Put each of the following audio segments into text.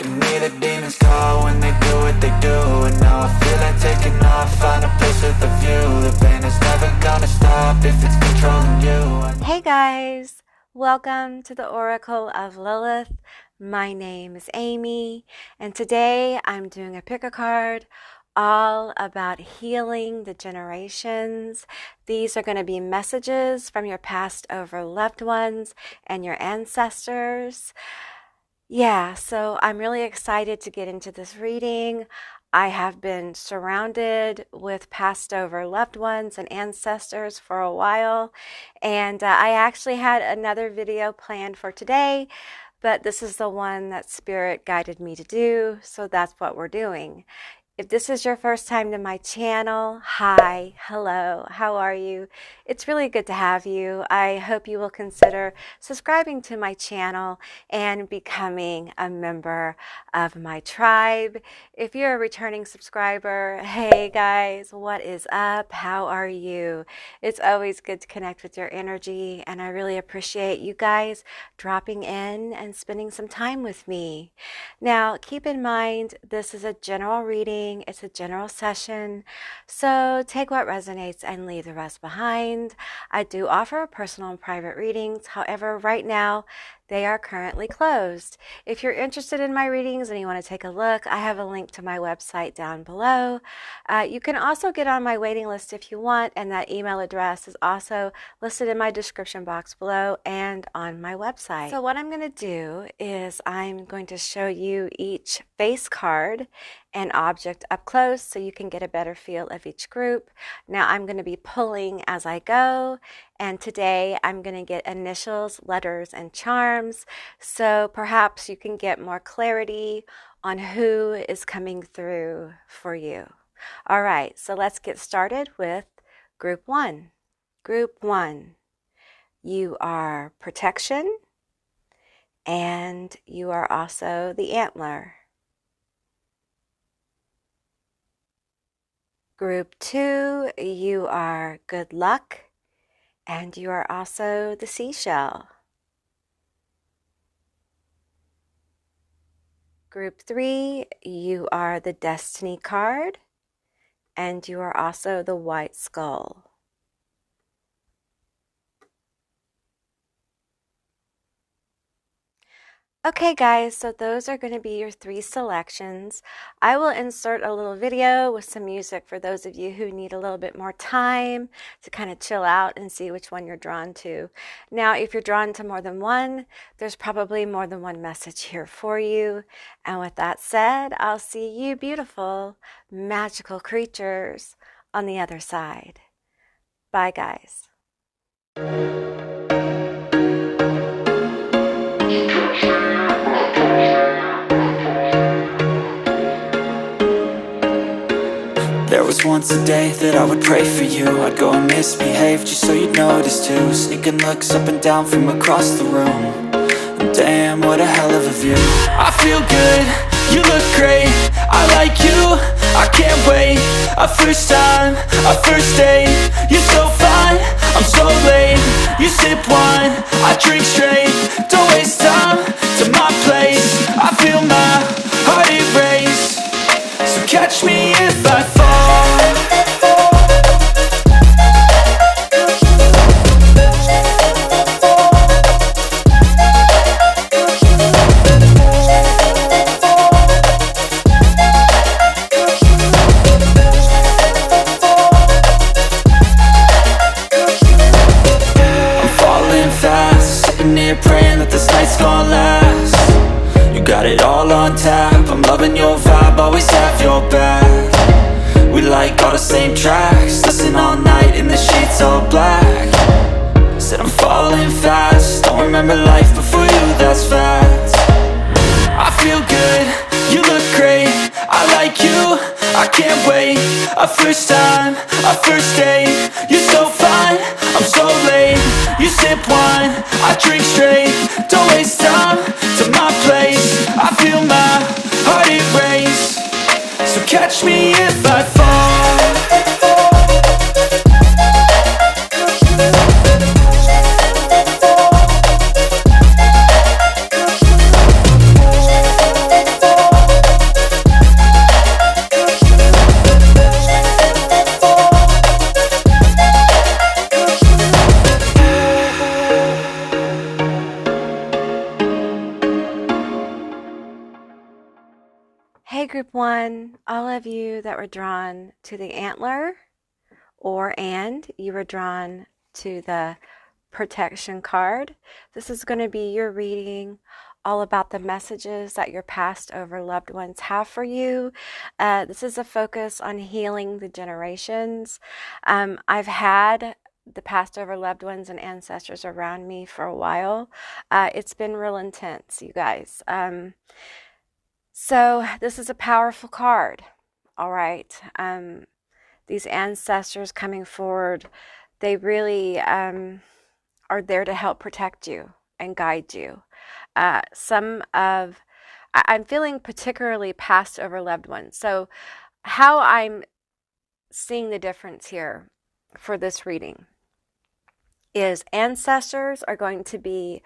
to me the demons call when they do what they do. And now I feel like taking off, find a place with a view. The pain is never gonna stop if it's controlling you. Hey guys, welcome to the Oracle of Lilith. My name is Amy, and today I'm doing a pick a card all about healing the generations. These are going to be messages from your passed over loved ones and your ancestors. Yeah, so I'm really excited to get into this reading. I have been surrounded with passed over loved ones and ancestors for a while, and I actually had another video planned for today, but this is the one that Spirit guided me to do, so that's what we're doing. If this is your first time to my channel, hi, hello, how are you? It's really good to have you. I hope you will consider subscribing to my channel and becoming a member of my tribe. If you're a returning subscriber, hey guys, what is up? How are you? It's always good to connect with your energy, and I really appreciate you guys dropping in and spending some time with me. Now, keep in mind, this is a general reading. It's a general session, so take what resonates and leave the rest behind. I do offer personal and private readings. However, right now they are currently closed. If you're interested in my readings and you want to take a look, I have a link to my website down below. You can also get on my waiting list if you want, and that email address is also listed in my description box below and on my website. So what I'm going to do is I'm going to show you each face card and object up close so you can get a better feel of each group. Now I'm going to be pulling as I go, and today I'm going to get initials, letters, and charms, so perhaps you can get more clarity on who is coming through for you. All right, so let's get started with group one. Group one, you are protection, and you are also the antler. Group two, you are good luck, and you are also the seashell. Group three, you are the destiny card, and you are also the white skull. Okay guys, so those are going to be your three selections. I will insert a little video with some music for those of you who need a little bit more time to kind of chill out and see which one you're drawn to. Now, if you're drawn to more than one, there's probably more than one message here for you. And with that said, I'll see you beautiful, magical creatures on the other side. Bye guys. There was once a day that I would pray for you. I'd go and misbehave just so you'd notice too. Sneaking looks up and down from across the room, and damn, what a hell of a view. I feel good, you look great, I like you, I can't wait. A first time, a first date, you're so fine, I'm so late. You sip wine, I drink straight, don't waste time to my place. I feel my heart erase, so catch me if I fall. I'm falling fast, sitting here praying that this night's gonna last. You got it all on tap, I'm loving your vibe, always have your back. We like all the same tracks, listen all night in the sheets all black. Said I'm falling fast, don't remember life before you, that's fact. I feel good, you look great, I like you, I can't wait. A first time, a first date, you're so fine, I'm so late. You sip wine, I drink straight, don't waste time to my place. I feel my heart erase, so catch me if I fall. group 1, all of you that were drawn to the Antler, and you were drawn to the protection card. This is going to be your reading all about the messages that your passed over loved ones have for you. This is a focus on healing the generations. I've had the passed over loved ones and ancestors around me for a while. It's been real intense, you guys. So this is a powerful card. All right. These ancestors coming forward, they really are there to help protect you and guide you. I'm feeling particularly passed over loved ones. So how I'm seeing the difference here for this reading is ancestors are going to be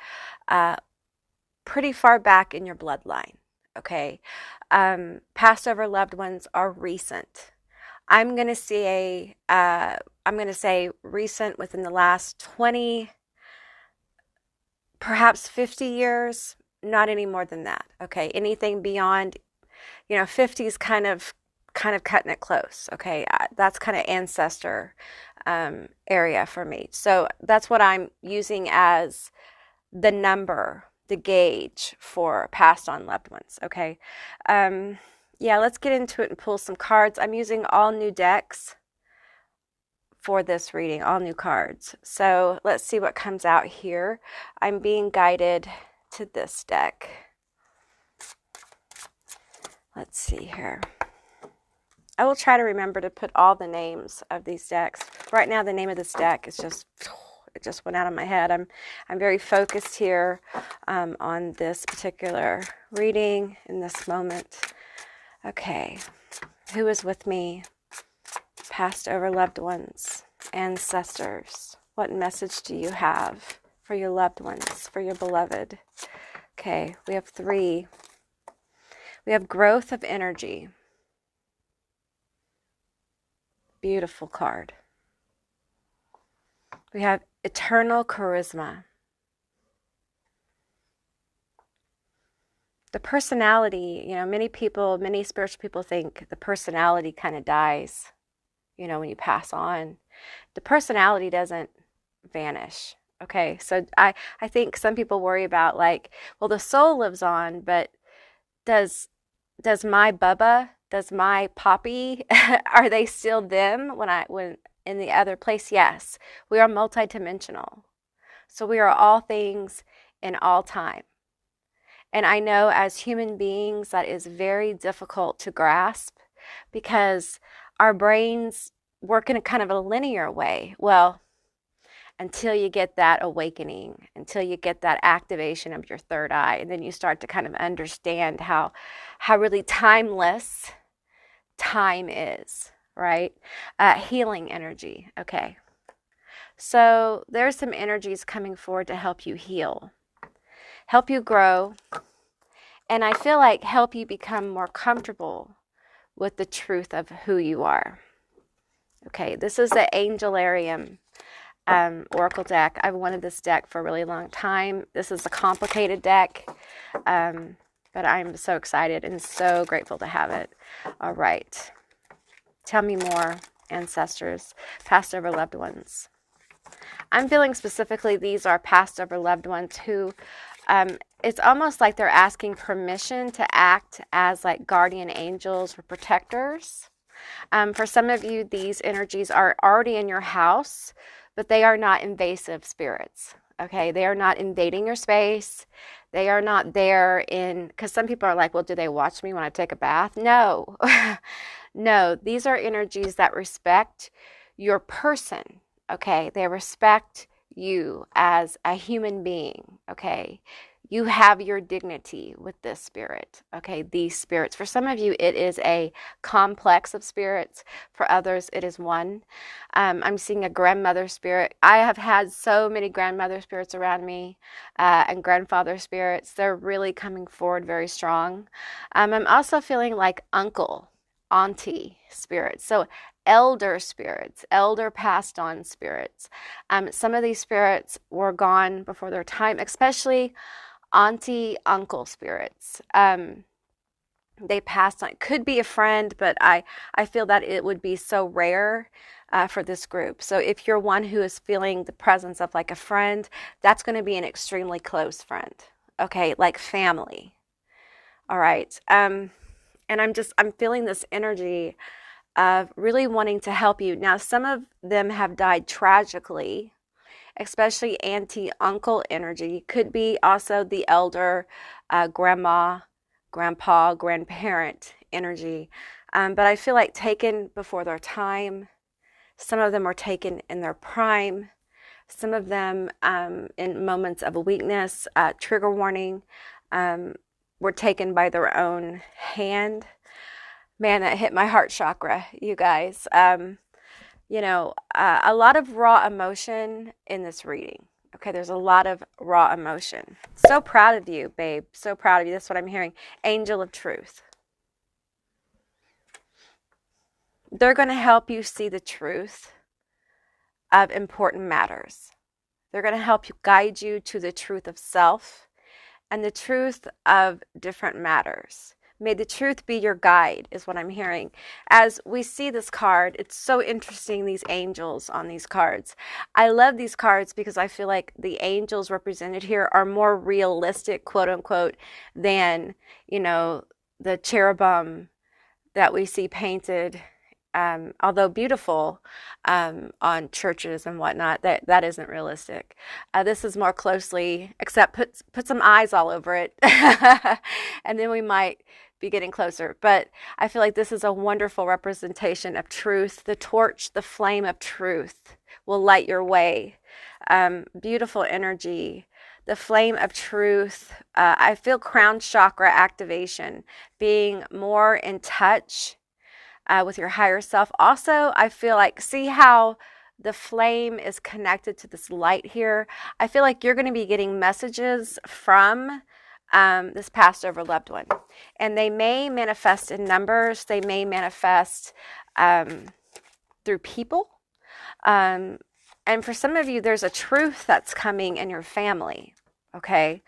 pretty far back in your bloodline. Okay. Passed over loved ones are recent. I'm going to say recent within the last 20, perhaps 50 years, not any more than that. Okay. Anything beyond, 50 is kind of cutting it close. Okay. That's kind of ancestor area for me. So that's what I'm using as the number, the gauge for passed on loved ones. Okay. Yeah, let's get into it and pull some cards. I'm using all new decks for this reading, all new cards. So let's see what comes out here. I'm being guided to this deck. Let's see here. I will try to remember to put all the names of these decks. Right now, the name of this deck is it just went out of my head. I'm very focused here on this particular reading in this moment. Okay, who is with me? Passed over loved ones, ancestors. What message do you have for your loved ones, for your beloved? Okay, we have 3. We have growth of energy. Beautiful card. We have eternal charisma. The personality, many spiritual people think the personality kind of dies, when you pass on. The personality doesn't vanish. Okay, so I think some people worry about the soul lives on, but does my Bubba, does my Poppy, are they still them when in the other place? Yes, we are multidimensional. So we are all things in all time. And I know as human beings that is very difficult to grasp because our brains work in a kind of a linear way. Well, until you get that awakening, until you get that activation of your third eye, and then you start to kind of understand how really timeless time is, right? Healing energy. Okay. So there's some energies coming forward to help you heal, help you grow, and I feel like help you become more comfortable with the truth of who you are. Okay, this is the Angelarium Oracle deck. I've wanted this deck for a really long time. This is a complicated deck, but I'm so excited and so grateful to have it. All right. Tell me more, ancestors, passed over loved ones. I'm feeling specifically these are passed over loved ones who, it's almost like they're asking permission to act as like guardian angels or protectors. For some of you, these energies are already in your house, but they are not invasive spirits. Okay, they are not invading your space. They are not there because some people are like, well, do they watch me when I take a bath? No, no, these are energies that respect your person. Okay, they respect you as a human being. Okay, you have your dignity with this spirit. Okay, these spirits. For some of you, it is a complex of spirits. For others, it is one. I'm seeing a grandmother spirit. I have had so many grandmother spirits around me and grandfather spirits. They're really coming forward very strong. I'm also feeling like uncle, auntie spirits. So elder spirits, elder passed on spirits. Some of these spirits were gone before their time, especially auntie, uncle spirits. they passed on. It could be a friend, but I feel that it would be so rare for this group. So if you're one who is feeling the presence of like a friend, that's going to be an extremely close friend. Okay, like family. All right. And I'm feeling this energy of really wanting to help you. Now, some of them have died tragically, especially auntie uncle energy. Could be also the elder, grandma, grandpa, grandparent energy. But I feel like taken before their time. Some of them were taken in their prime. Some of them in moments of weakness, trigger warning, were taken by their own hand. Man, that hit my heart chakra, you guys. A lot of raw emotion in this reading. Okay, there's a lot of raw emotion. So proud of you, babe. So proud of you. That's what I'm hearing. Angel of Truth. They're going to help you see the truth of important matters. They're going to help you guide you to the truth of self and the truth of different matters. May the truth be your guide, is what I'm hearing. As we see this card, it's so interesting, these angels on these cards. I love these cards because I feel like the angels represented here are more realistic, quote unquote, than, the cherubim that we see painted, although beautiful, on churches and whatnot. That isn't realistic. This is more closely, except put some eyes all over it, and then we might be getting closer. But I feel like this is a wonderful representation of truth. The torch, the flame of truth will light your way. Beautiful energy. The flame of truth. I feel crown chakra activation, being more in touch with your higher self. Also, I feel like, see how the flame is connected to this light here? I feel like you're going to be getting messages from this passed over loved one. And they may manifest in numbers. They may manifest through people. And for some of you, there's a truth that's coming in your family, okay,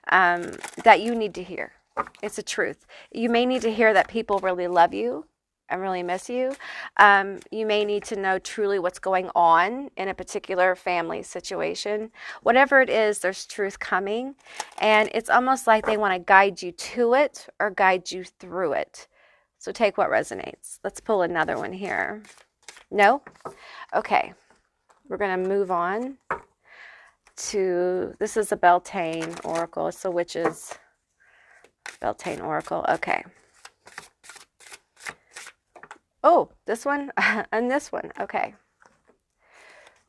that you need to hear. It's a truth. You may need to hear that people really love you and really miss you. You may need to know truly what's going on in a particular family situation. Whatever it is, there's truth coming. And it's almost like they want to guide you to it or guide you through it. So take what resonates. Let's pull another one here. No? Okay. We're going to move on to, this is a Beltane Oracle. It's the Witch's Beltane Oracle. Okay. Oh, this one and this one. Okay.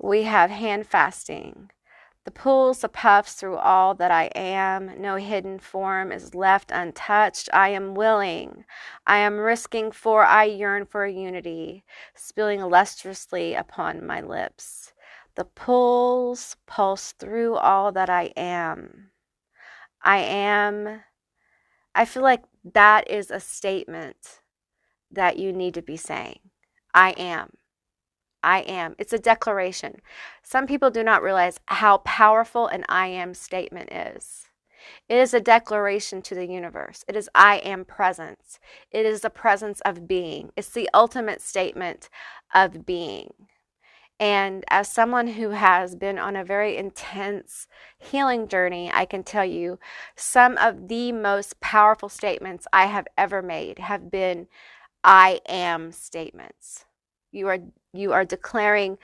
We have hand fasting. The pulls, the puffs through all that I am. No hidden form is left untouched. I am willing. I am risking, for I yearn for unity, spilling lustrously upon my lips. The pulls pulse through all that I am. I feel like that is a statement that you need to be saying. I am. It's a declaration. Some people do not realize how powerful an I am statement is. It is a declaration to the universe. It is I am presence. It is the presence of being. It's the ultimate statement of being. And as someone who has been on a very intense healing journey, I can tell you some of the most powerful statements I have ever made have been I am statements. You are declaring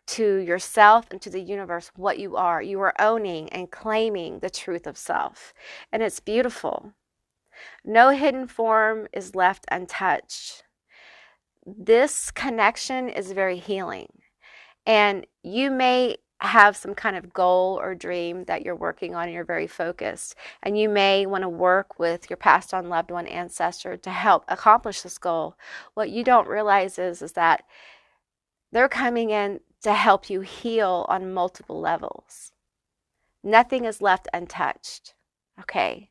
to yourself and to the universe what you are. You are owning and claiming the truth of self. And it's beautiful. No hidden form is left untouched. This connection is very healing. And you may have some kind of goal or dream that you're working on and you're very focused. And you may want to work with your passed on loved one ancestor to help accomplish this goal. What you don't realize is that they're coming in to help you heal on multiple levels. Nothing is left untouched, okay?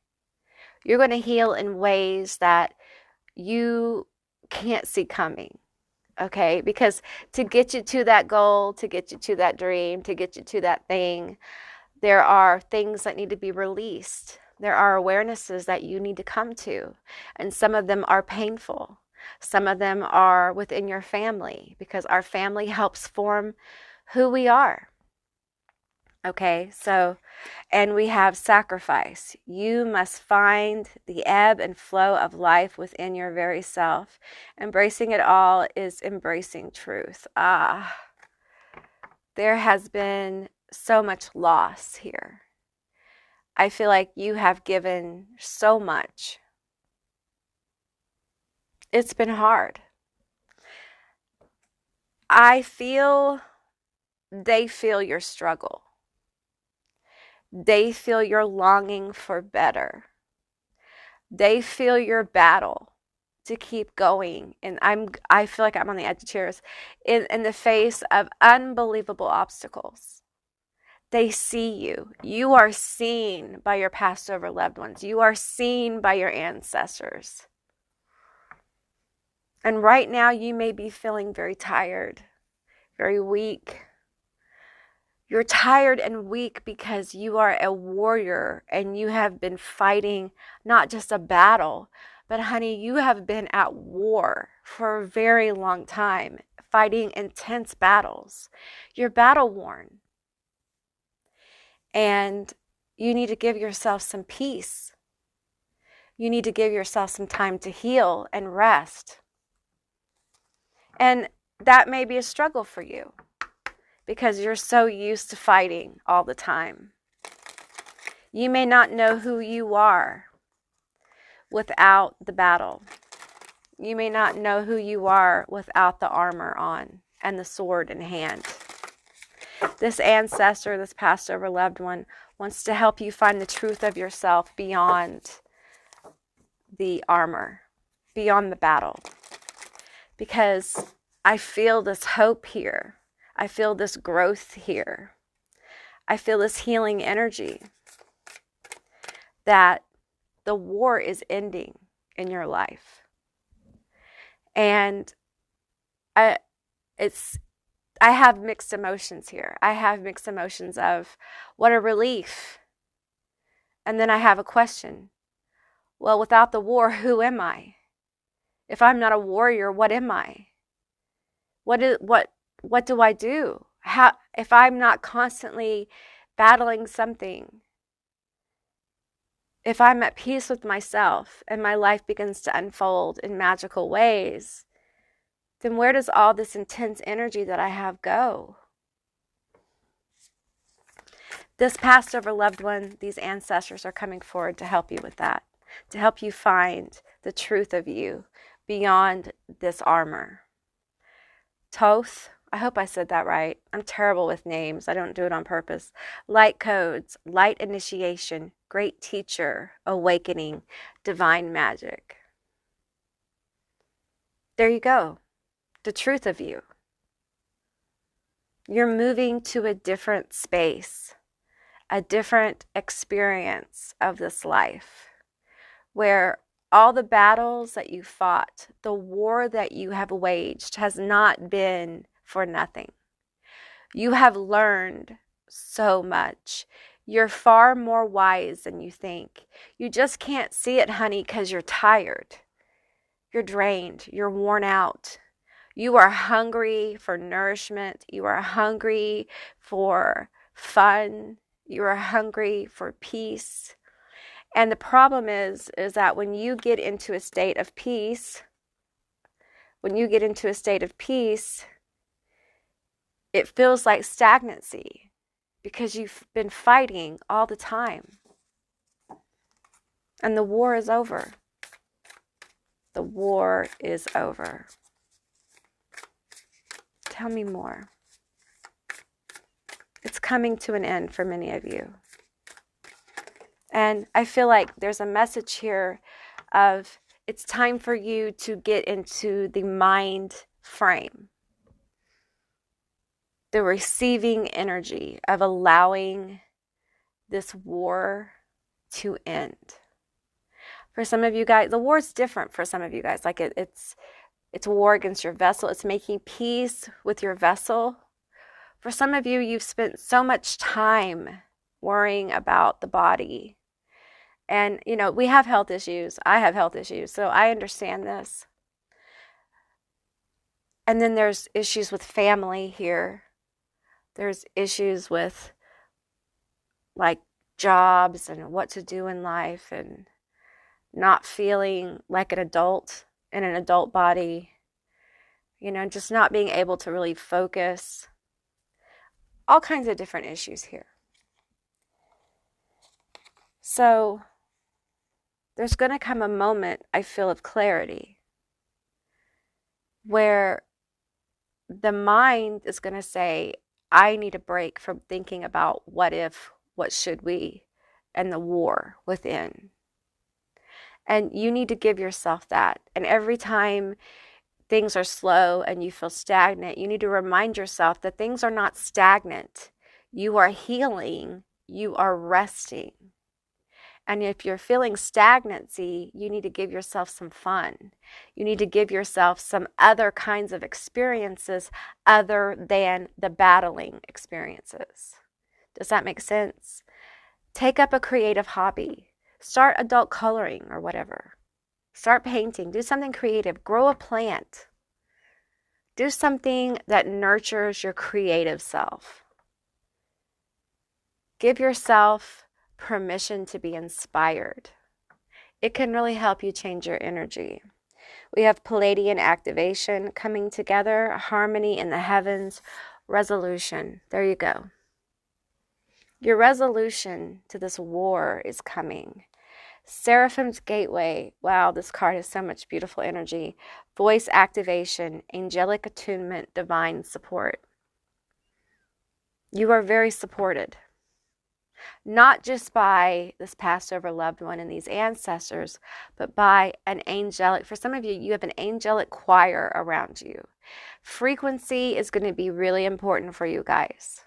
You're going to heal in ways that you can't see coming. Okay, because to get you to that goal, to get you to that dream, to get you to that thing, there are things that need to be released. There are awarenesses that you need to come to, and some of them are painful. Some of them are within your family, because our family helps form who we are. Okay, so, and we have sacrifice. You must find the ebb and flow of life within your very self. Embracing it all is embracing truth. There has been so much loss here. I feel like you have given so much. It's been hard. I feel they feel your struggle. They feel your longing for better. They feel your battle to keep going. And I feel like I'm on the edge of tears in the face of unbelievable obstacles. They see you. You are seen by your passed over loved ones. You are seen by your ancestors. And right now you may be feeling very tired, very weak. You're tired and weak because you are a warrior and you have been fighting not just a battle, but honey, you have been at war for a very long time, fighting intense battles. You're battle worn. And you need to give yourself some peace. You need to give yourself some time to heal and rest. And that may be a struggle for you, because you're so used to fighting all the time. You may not know who you are without the battle. You may not know who you are without the armor on and the sword in hand. This ancestor, this passed over loved one, wants to help you find the truth of yourself beyond the armor, beyond the battle. Because I feel this hope here. I feel this growth here. I feel this healing energy that the war is ending in your life. And I have mixed emotions here. I have mixed emotions of what a relief. And then I have a question. Well, without the war, who am I? If I'm not a warrior, what am I? What do I do? If I'm not constantly battling something, if I'm at peace with myself and my life begins to unfold in magical ways, then where does all this intense energy that I have go? This passed over loved one, these ancestors are coming forward to help you with that, to help you find the truth of you beyond this armor. Toth, I hope I said that right. I'm terrible with names. I don't do it on purpose. Light codes, light initiation, great teacher, awakening, divine magic. There you go. The truth of you. You're moving to a different space, a different experience of this life, where all the battles that you fought, the war that you have waged has not been for nothing. You have learned so much. You're far more wise than you think. You just can't see it, honey, because you're tired. You're drained. You're worn out. You are hungry for nourishment. You are hungry for fun. You are hungry for peace. And the problem is that when you get into a state of peace, it feels like stagnancy because you've been fighting all the time. And the war is over. The war is over. Tell me more. It's coming to an end for many of you. And I feel like there's a message here of it's time for you to get into the mind frame. The receiving energy of allowing this war to end. For some of you guys, the war is different for some of you guys. Like it's a war against your vessel. It's making peace with your vessel. For some of you, you've spent so much time worrying about the body And, you know, we have health issues. I have health issues, so I understand this. And then there's issues with family here. There's issues with like jobs and what to do in life and not feeling like an adult in an adult body, you know, just not being able to really focus. All kinds of different issues here. So there's going to come a moment, I feel, of clarity where the mind is going to say, I need a break from thinking about what if, what should we, and the war within. And you need to give yourself that. And every time things are slow and you feel stagnant, you need to remind yourself that things are not stagnant. You are healing, you are resting. And if you're feeling stagnancy, you need to give yourself some fun. You need to give yourself some other kinds of experiences other than the battling experiences. Does that make sense? Take up a creative hobby. Start adult coloring or whatever. Start painting. Do something creative. Grow a plant. Do something that nurtures your creative self. Give yourself permission to be inspired. It can really help you change your energy. We have Palladian activation coming together, harmony in the heavens, resolution. There you go. Your resolution to this war is coming. Seraphim's Gateway. Wow, this card has so much beautiful energy. Voice activation, angelic attunement, divine support. You are very supported. Not just by this passed over loved one and these ancestors, but by an angelic, for some of you, you have an angelic choir around you. Frequency is going to be really important for you guys.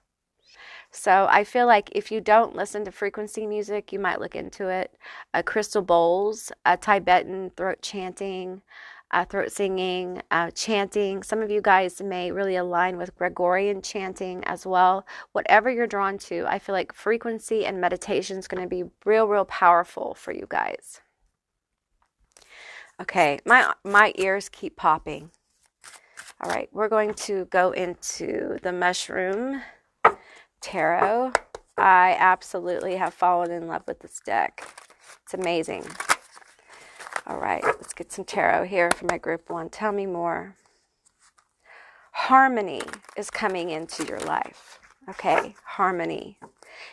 So I feel like if you don't listen to frequency music, you might look into it. Crystal bowls, Tibetan throat chanting, throat singing, chanting. Some of you guys may really align with Gregorian chanting as well. Whatever you're drawn to, I feel like frequency and meditation is going to be real powerful for you guys. Okay, my ears keep popping. All right, we're going to go into the mushroom tarot. I absolutely have fallen in love with this deck. It's amazing. All right, let's get some tarot here for my group one. Tell me more. Harmony is coming into your life. Okay, harmony.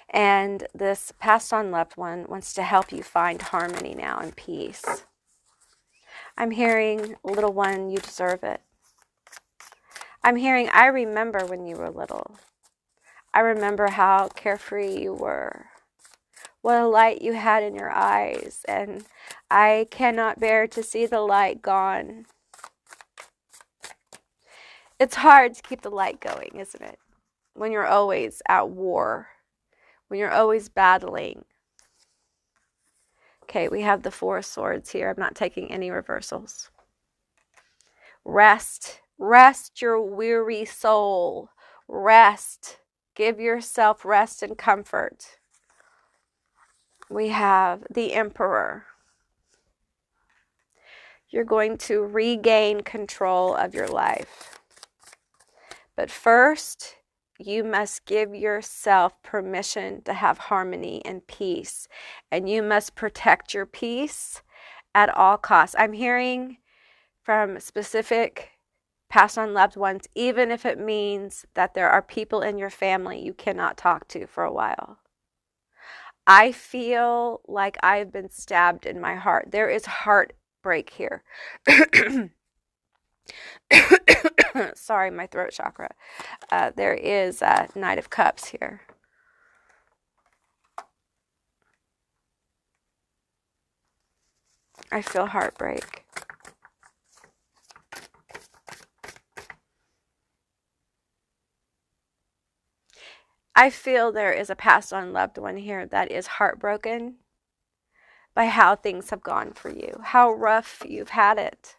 And this passed on loved one wants to help you find harmony now and peace. I'm hearing, little one, you deserve it. I'm hearing, I remember when you were little. I remember how carefree you were. What a light you had in your eyes. And I cannot bear to see the light gone. It's hard to keep the light going, isn't it? When you're always at war. When you're always battling. Okay, we have the Four of Swords here. I'm not taking any reversals. Rest. Rest your weary soul. Rest. Give yourself rest and comfort. We have the Emperor. You're going to regain control of your life. But first, you must give yourself permission to have harmony and peace. And you must protect your peace at all costs. I'm hearing from specific passed on loved ones, even if it means that there are people in your family you cannot talk to for a while. I feel like I've been stabbed in my heart. There is heartbreak here. Sorry, my throat chakra. There is a Knight of Cups here. I feel heartbreak. I feel there is a passed on loved one here that is heartbroken by how things have gone for you, how rough you've had it.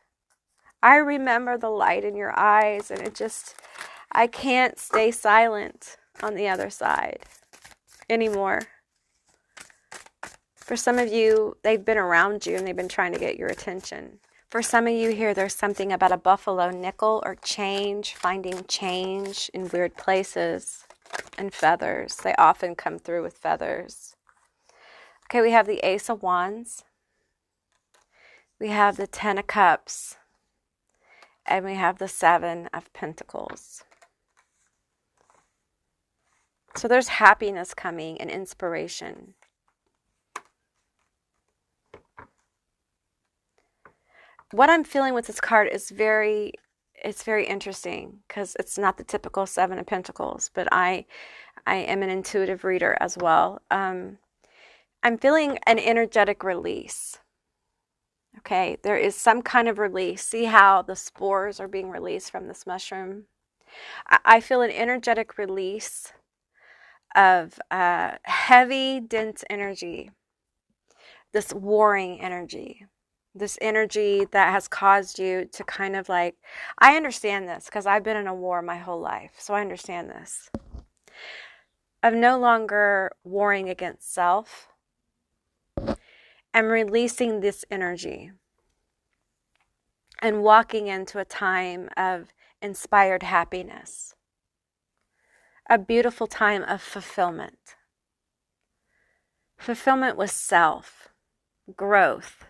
I remember the light in your eyes, and I can't stay silent on the other side anymore. For some of you, they've been around you and they've been trying to get your attention. For some of you here, there's something about a buffalo nickel or change, finding change in weird places, and feathers. They often come through with feathers. Okay, we have the Ace of Wands. We have the Ten of Cups. And we have the Seven of Pentacles. So there's happiness coming and inspiration. What I'm feeling with this card is it's very interesting because it's not the typical Seven of Pentacles, but I am an intuitive reader as well. I'm feeling an energetic release. Okay, there is some kind of release. See how the spores are being released from this mushroom? I feel an energetic release of heavy, dense energy, this warring energy. This energy that has caused you to kind of like, I understand this because I've been in a war my whole life, so I understand this. Of no longer warring against self. I'm releasing this energy and walking into a time of inspired happiness. A beautiful time of fulfillment. Fulfillment with self, growth.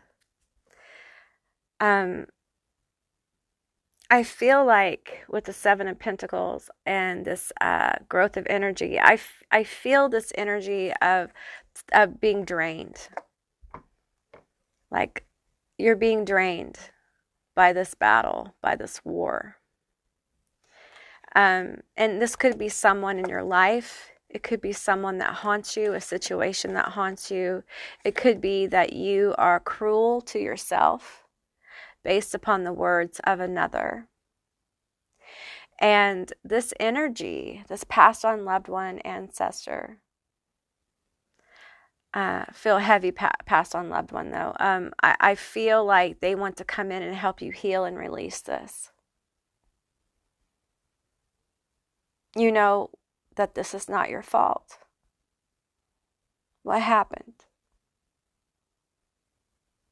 I feel like with the Seven of Pentacles and this growth of energy, I feel this energy of being drained. Like you're being drained by this battle, by this war. And this could be someone in your life. It could be someone that haunts you, a situation that haunts you. It could be that you are cruel to yourself based upon the words of another. And this energy, this passed on loved one, ancestor, feel heavy passed on loved one though. I feel like they want to come in and help you heal and release this. You know that this is not your fault. What happened?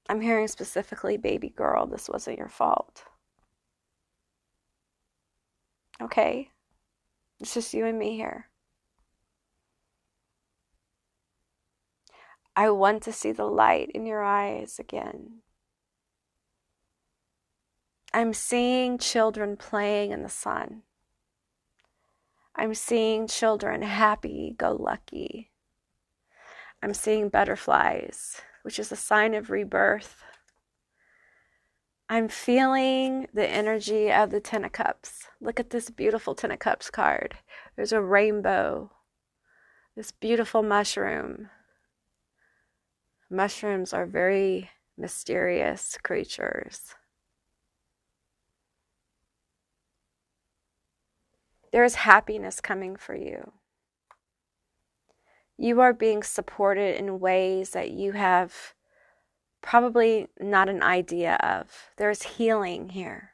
I'm hearing specifically, baby girl, this wasn't your fault. Okay? It's just you and me here. I want to see the light in your eyes again. I'm seeing children playing in the sun. I'm seeing children happy-go-lucky. I'm seeing butterflies, which is a sign of rebirth. I'm feeling the energy of the Ten of Cups. Look at this beautiful Ten of Cups card. There's a rainbow, this beautiful mushroom. Mushrooms are very mysterious creatures. There is happiness coming for you. You are being supported in ways that you have probably not an idea of. There's healing here.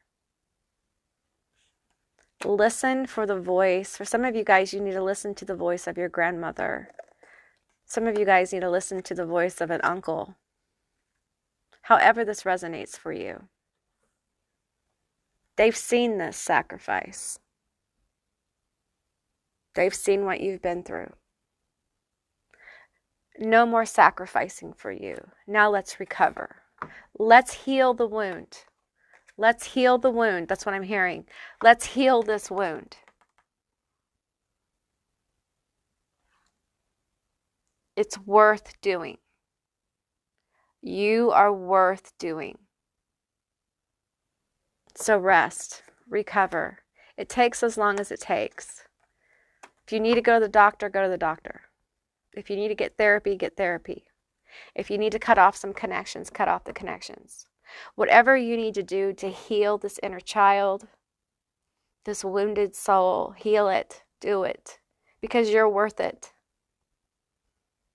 Listen for the voice. For some of you guys, you need to listen to the voice of your grandmother. Some of you guys need to listen to the voice of an uncle. However this resonates for you. They've seen this sacrifice. They've seen what you've been through. No more sacrificing for you. Now let's recover. Let's heal the wound. Let's heal the wound. That's what I'm hearing. Let's heal this wound. It's worth doing. You are worth doing. So rest, recover. It takes as long as it takes. If you need to go to the doctor, go to the doctor. If you need to get therapy, get therapy. If you need to cut off some connections, cut off the connections. Whatever you need to do to heal this inner child, this wounded soul, heal it, do it, because you're worth it.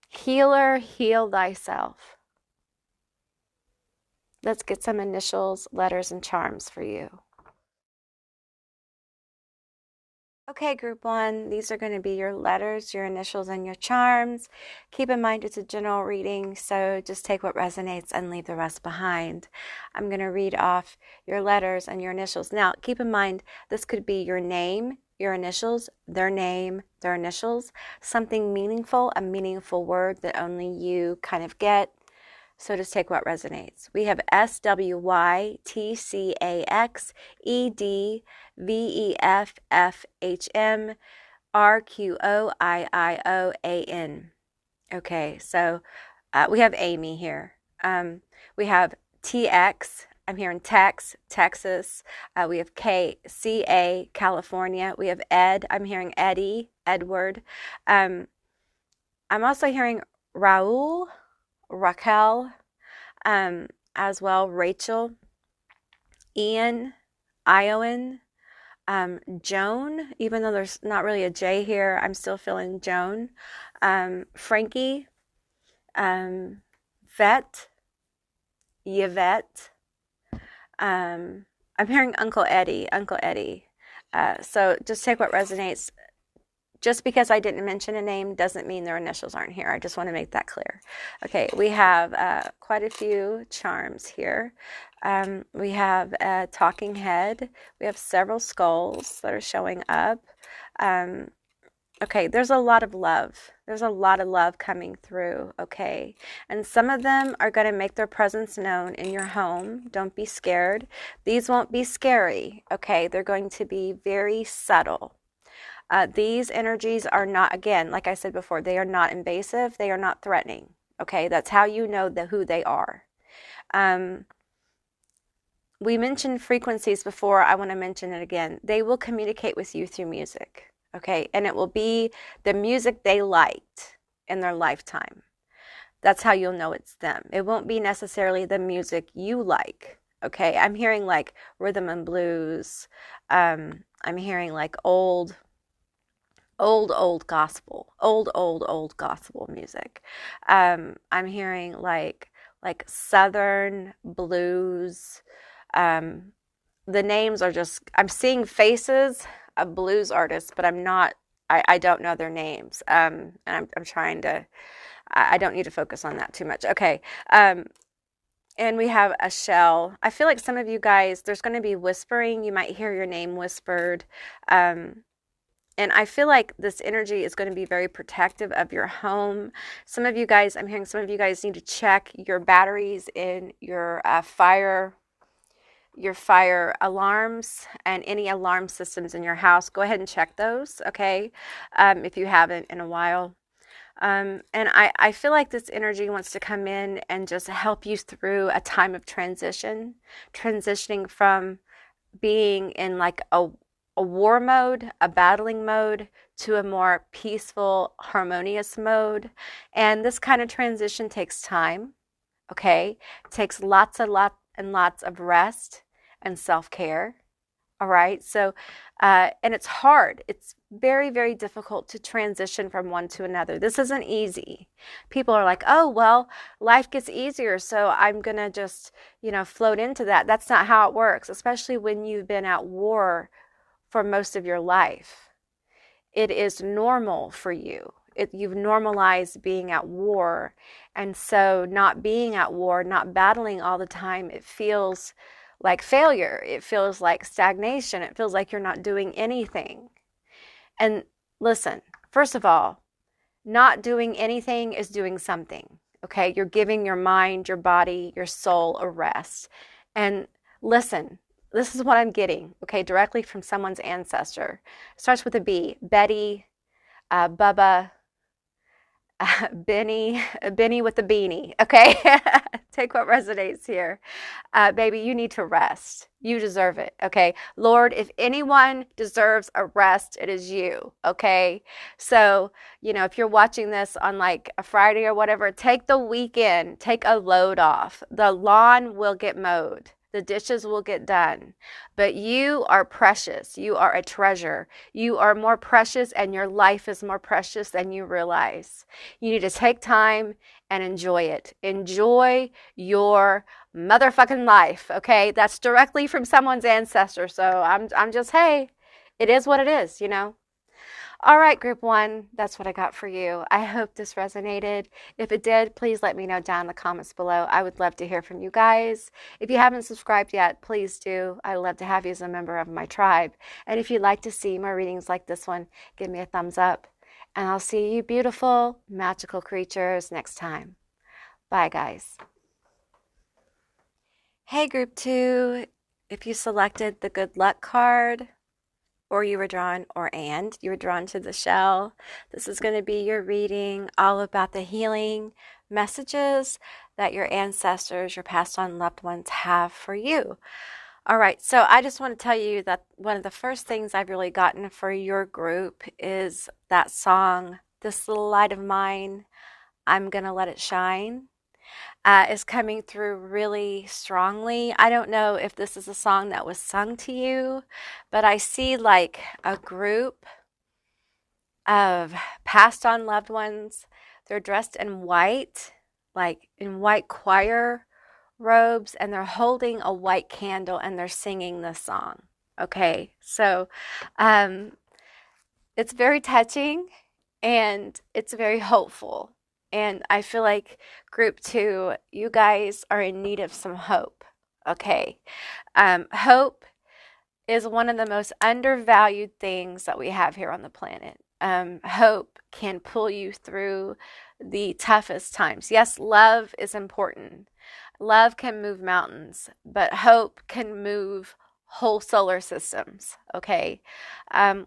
Healer, heal thyself. Let's get some initials, letters, and charms for you. Okay, group one, these are going to be your letters, your initials, and your charms. Keep in mind it's a general reading, so just take what resonates and leave the rest behind. I'm going to read off your letters and your initials. Now, keep in mind this could be your name, your initials, their name, their initials, something meaningful, a meaningful word that only you kind of get. So just take what resonates. We have SWYTCAX EDVEFFHM RQOIIOAN. Okay, so we have Amy here. We have TX. I'm hearing Texas. We have KCA, California. We have Ed. I'm hearing Eddie, Edward. I'm also hearing Raul, Raquel, as well, Rachel, Ian, Iowan, Joan, even though there's not really a J here, I'm still feeling Joan, Frankie, Vet, Yvette, I'm hearing Uncle Eddie. So just take what resonates. Just because I didn't mention a name doesn't mean their initials aren't here. I just want to make that clear. Okay, we have quite a few charms here. We have a talking head. We have several skulls that are showing up. Okay, there's a lot of love. There's a lot of love coming through, okay? And some of them are going to make their presence known in your home. Don't be scared. These won't be scary, okay? They're going to be very subtle. These energies are not, again, like I said before, they are not invasive. They are not threatening. Okay, that's how you know who they are. We mentioned frequencies before. I want to mention it again. They will communicate with you through music. Okay, and it will be the music they liked in their lifetime. That's how you'll know it's them. It won't be necessarily the music you like. Okay, I'm hearing like rhythm and blues. I'm hearing like old gospel, old gospel music. I'm hearing like Southern blues. The names are just, I'm seeing faces of blues artists, but I don't know their names. And I'm trying to, I don't need to focus on that too much. Okay. And we have a shell. I feel like some of you guys, there's going to be whispering. You might hear your name whispered. And I feel like this energy is going to be very protective of your home. Some of you guys, I'm hearing some of you guys need to check your batteries in your fire alarms and any alarm systems in your house. Go ahead and check those, okay, if you haven't in a while. And I feel like this energy wants to come in and just help you through a time of transitioning from being in like a war mode, a battling mode, to a more peaceful, harmonious mode. And this kind of transition takes time, okay? It takes lots and lots of rest and self-care, all right? So, and it's hard. It's very, very difficult to transition from one to another. This isn't easy. People are like, oh, well, life gets easier, so I'm going to just, float into that. That's not how it works, especially when you've been at war for most of your life. It is normal for you. You've normalized being at war. And so not being at war, not battling all the time, it feels like failure. It feels like stagnation. It feels like you're not doing anything. And listen, first of all, not doing anything is doing something. Okay? You're giving your mind, your body, your soul a rest. And listen, this is what I'm getting, okay, directly from someone's ancestor. It starts with a B. Betty, Bubba, Benny with the beanie, okay? Take what resonates here. Baby, you need to rest. You deserve it, okay? Lord, if anyone deserves a rest, it is you, okay? So, if you're watching this on like a Friday or whatever, take the weekend, take a load off. The lawn will get mowed. The dishes will get done. But you are precious. You are a treasure. You are more precious, and your life is more precious than you realize. You need to take time and enjoy it. Enjoy your motherfucking life, okay? That's directly from someone's ancestor. So I'm just, hey, it is what it is, All right, group one, that's what I got for you. I hope this resonated. If it did, please let me know down in the comments below. I would love to hear from you guys. If you haven't subscribed yet, please do. I'd love to have you as a member of my tribe. And if you'd like to see more readings like this one, give me a thumbs up. And I'll see you beautiful, magical creatures next time. Bye, guys. Hey, group two, if you selected the good luck card, or you were drawn, you were drawn to the shell, this is going to be your reading all about the healing messages that your ancestors, your passed on loved ones have for you. All right, so I just want to tell you that one of the first things I've really gotten for your group is that song, This Little Light of Mine, I'm Gonna Let It Shine. Is coming through really strongly. I don't know if this is a song that was sung to you, but I see like a group of passed on loved ones. They're dressed in white, like in white choir robes, and they're holding a white candle and they're singing this song. Okay, so it's very touching and it's very hopeful. And I feel like group two, you guys are in need of some hope. Okay. Hope is one of the most undervalued things that we have here on the planet. Hope can pull you through the toughest times. Yes, love is important. Love can move mountains, but hope can move whole solar systems. Okay.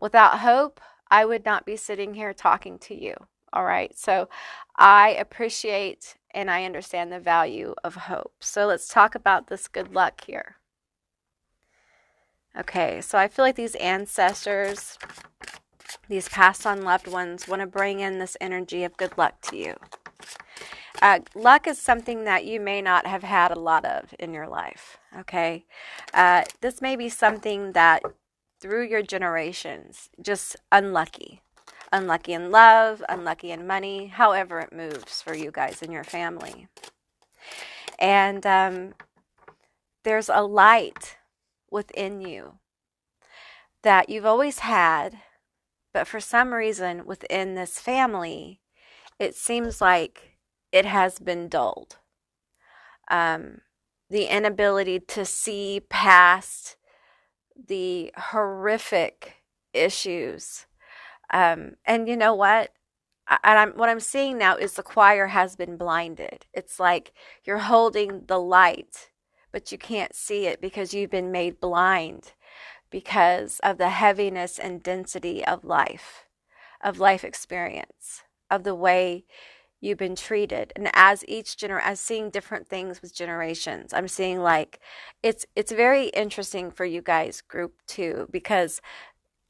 Without hope, I would not be sitting here talking to you. All right, so I appreciate and I understand the value of hope. So let's talk about this good luck here. Okay, so I feel like these ancestors, these passed on loved ones, want to bring in this energy of good luck to you. Luck is something that you may not have had a lot of in your life. Okay, this may be something that through your generations, just unlucky. Unlucky in love, unlucky in money, however it moves for you guys and your family. And there's a light within you that you've always had, but for some reason within this family, it seems like it has been dulled. The inability to see past the horrific issues. And you know what? What I'm seeing now is the choir has been blinded. It's like you're holding the light, but you can't see it because you've been made blind because of the heaviness and density of life experience, of the way you've been treated. And as I'm seeing different things with generations. I'm seeing like it's very interesting for you guys, group two, because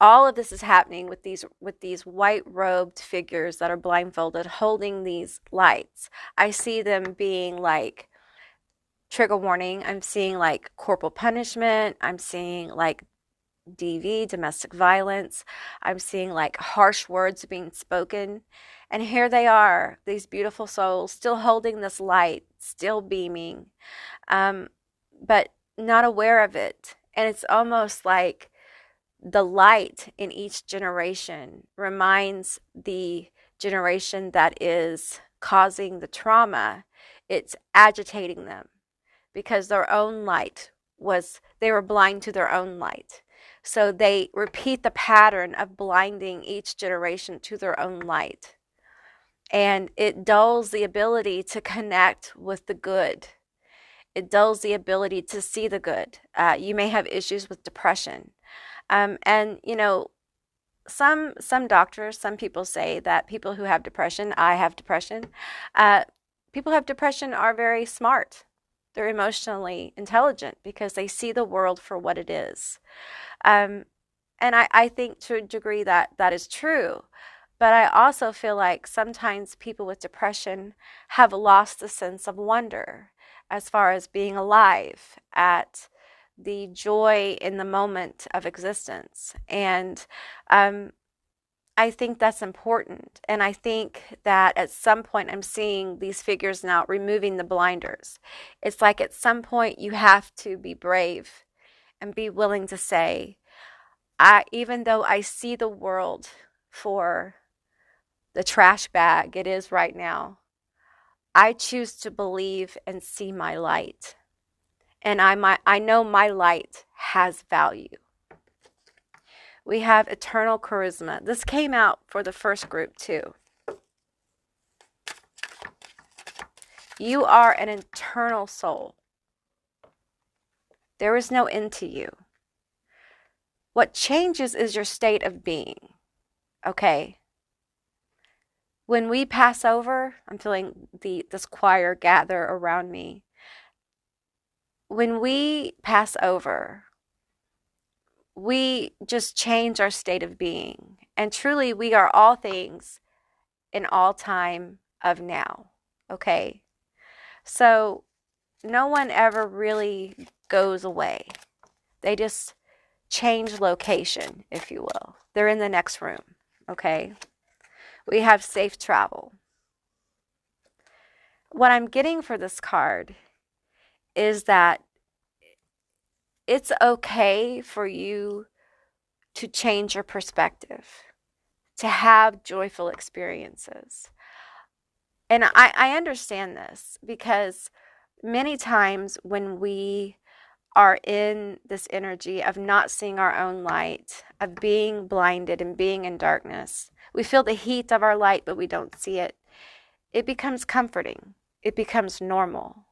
all of this is happening with these white robed figures that are blindfolded holding these lights. I see them being like trigger warning. I'm seeing like corporal punishment. I'm seeing like DV, domestic violence. I'm seeing like harsh words being spoken. And here they are, these beautiful souls still holding this light, still beaming, but not aware of it. And it's almost like the light in each generation reminds the generation that is causing the trauma. It's agitating them because their own light they were blind to their own light. So they repeat the pattern of blinding each generation to their own light. And it dulls the ability to connect with the good. It dulls the ability to see the good. You may have issues with depression. And you know, some doctors, some people say that people who have depression, I have depression, people who have depression are very smart. They're emotionally intelligent because they see the world for what it is. And I think to a degree that is true. But I also feel like sometimes people with depression have lost the sense of wonder as far as being alive, at the joy in the moment of existence. And I think that's important. And I think that at some point I'm seeing these figures now removing the blinders. It's like at some point you have to be brave and be willing to say, even though I see the world for the trash bag it is right now. I choose to believe and see my light. And I know my light has value. We have eternal charisma. This came out for the first group too. You are an eternal soul. There is no end to you. What changes is your state of being. Okay? When we pass over, I'm feeling this choir gather around me. When we pass over, we just change our state of being. And truly, we are all things in all time of now. Okay? So no one ever really goes away. They just change location, if you will. They're in the next room. Okay? We have safe travel. What I'm getting for this card is that it's okay for you to change your perspective, to have joyful experiences. And I understand this because many times when we are in this energy of not seeing our own light, of being blinded and being in darkness, we feel the heat of our light, but we don't see it. It becomes comforting. It becomes normal.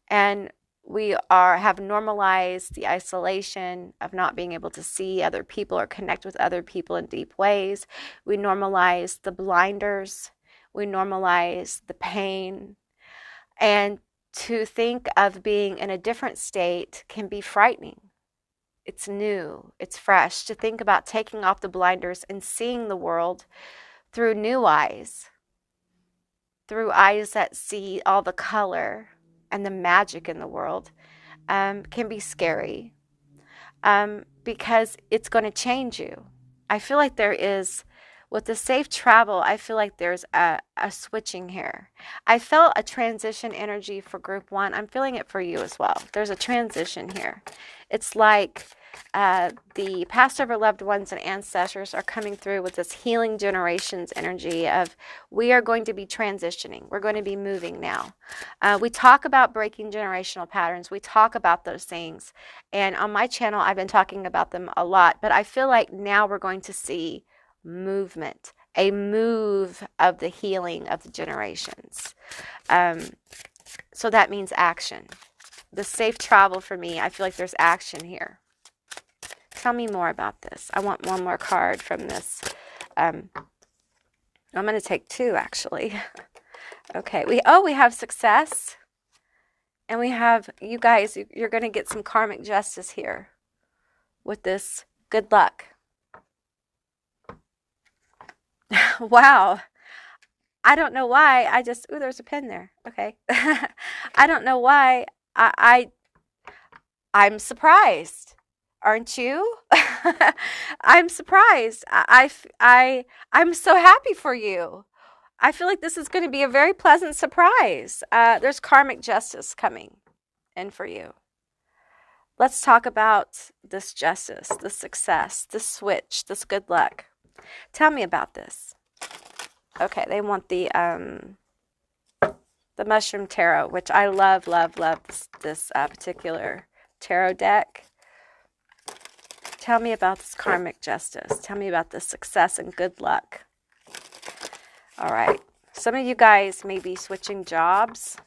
And we have normalized the isolation of not being able to see other people or connect with other people in deep ways. We normalize the blinders. We normalize the pain. And to think of being in a different state can be frightening. It's new, it's fresh. To think about taking off the blinders and seeing the world through new eyes, through eyes that see all the color and the magic in the world, can be scary because it's going to change you. I feel like there is, with the safe travel, I feel like there's a switching here. I felt a transition energy for group 1. I'm feeling it for you as well. There's a transition here. It's like the past over loved ones and ancestors are coming through with this healing generations energy of we are going to be transitioning. We're going to be moving now. We talk about breaking generational patterns. We talk about those things. And on my channel, I've been talking about them a lot. But I feel like now we're going to see movement, a move of the healing of the generations. So that means action. The safe travel for me, I feel like there's action here. Tell me more about this. I want one more card from this. I'm going to take 2 actually. Okay. We have success. And we have, you guys, you're going to get some karmic justice here with this. Good luck. Wow. I don't know why. Ooh, there's a pen there. Okay. I don't know why. I'm surprised. Aren't you? I'm surprised. I'm so happy for you. I feel like this is going to be a very pleasant surprise. There's karmic justice coming in for you. Let's talk about this justice, this success, this switch, this good luck. Tell me about this. Okay, they want the mushroom tarot, which I love this particular tarot deck. Tell me about this karmic justice. Tell me about this success and good luck. All right. Some of you guys may be switching jobs.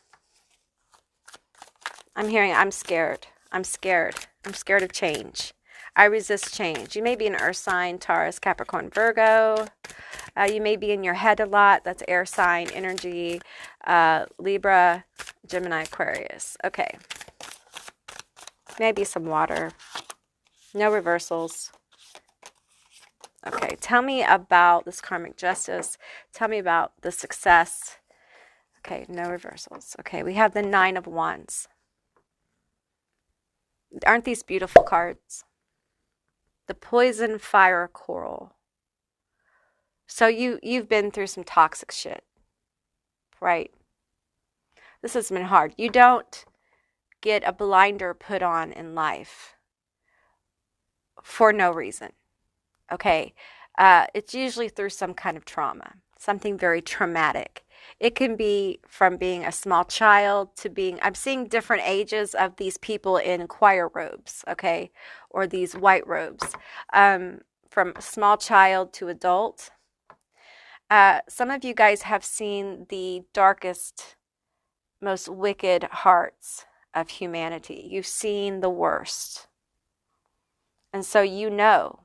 I'm hearing I'm scared. I'm scared. I'm scared of change. I resist change. You may be an earth sign, Taurus, Capricorn, Virgo. You may be in your head a lot. That's air sign, energy, Libra, Gemini, Aquarius. Okay. Maybe some water. No reversals. Okay. Tell me about this karmic justice. Tell me about the success. Okay. No reversals. Okay. We have the 9 of Wands. Aren't these beautiful cards? The poison fire coral. So you've been through some toxic shit, right? This has been hard. You don't get a blinder put on in life for no reason, okay? it's usually through some kind of trauma, something very traumatic. It can be from being a small child to being, I'm seeing different ages of these people in choir robes, okay, or these white robes, from small child to adult. Some of you guys have seen the darkest, most wicked hearts of humanity. You've seen the worst. And so you know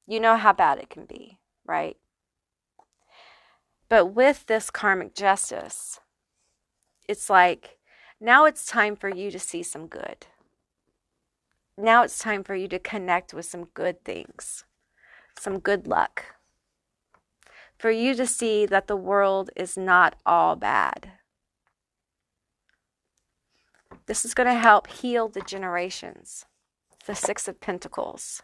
how bad it can be, right? But with this karmic justice, it's like, now it's time for you to see some good. Now it's time for you to connect with some good things, some good luck. For you to see that the world is not all bad. This is going to help heal the generations. The Six of Pentacles.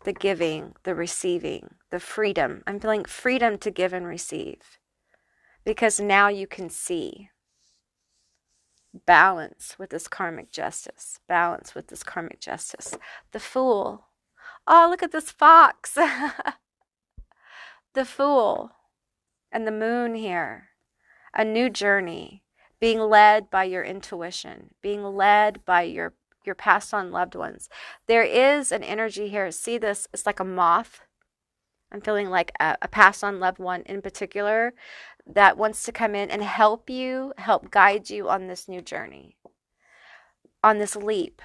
The giving, the receiving, the freedom. I'm feeling freedom to give and receive. Because now you can see balance with this karmic justice. Balance with this karmic justice. The Fool. Oh, look at this fox. The Fool. And the Moon here. A new journey. Being led by your intuition. Being led by your passed on loved ones. There is an energy here. See this? It's like a moth. I'm feeling like a passed on loved one in particular that wants to come in and help you, help guide you on this new journey, on this leap.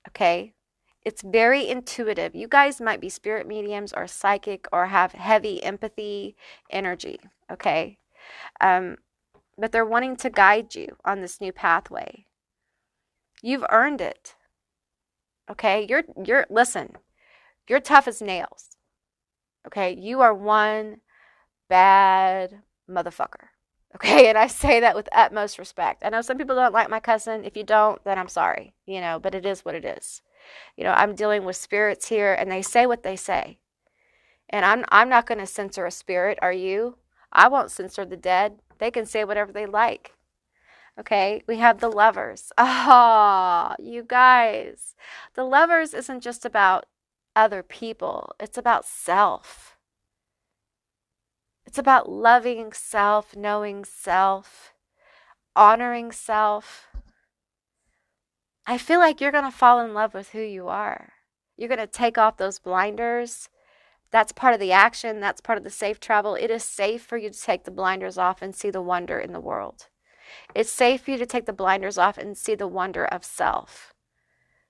Okay? It's very intuitive. You guys might be spirit mediums or psychic or have heavy empathy energy. Okay? But they're wanting to guide you on this new pathway. You've earned it. Okay? Listen, you're tough as nails. Okay? You are one bad motherfucker. Okay? And I say that with utmost respect. I know some people don't like my cousin. If you don't, then I'm sorry. But it is what it is. I'm dealing with spirits here and they say what they say. And I'm not going to censor a spirit, are you? I won't censor the dead. They can say whatever they like. Okay, we have the Lovers. Oh, you guys. The Lovers isn't just about other people. It's about self. It's about loving self, knowing self, honoring self. I feel like you're going to fall in love with who you are. You're going to take off those blinders. That's part of the action. That's part of the safe travel. It is safe for you to take the blinders off and see the wonder in the world. It's safe for you to take the blinders off and see the wonder of self.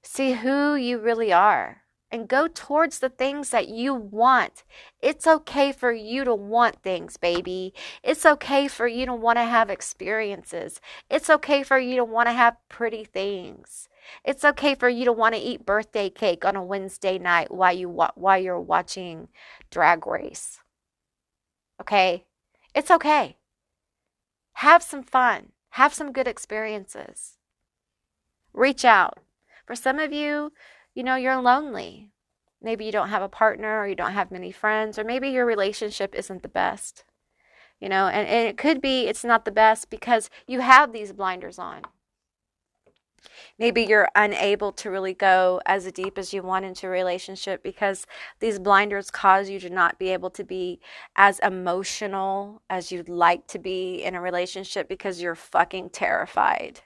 See who you really are and go towards the things that you want. It's okay for you to want things, baby. It's okay for you to want to have experiences. It's okay for you to want to have pretty things. It's okay for you to want to eat birthday cake on a Wednesday night while you're watching Drag Race. Okay? It's okay. Have some fun. Have some good experiences. Reach out. For some of you, you're lonely. Maybe you don't have a partner or you don't have many friends, or maybe your relationship isn't the best. And it could be it's not the best because you have these blinders on. Maybe you're unable to really go as deep as you want into a relationship because these blinders cause you to not be able to be as emotional as you'd like to be in a relationship because you're fucking terrified.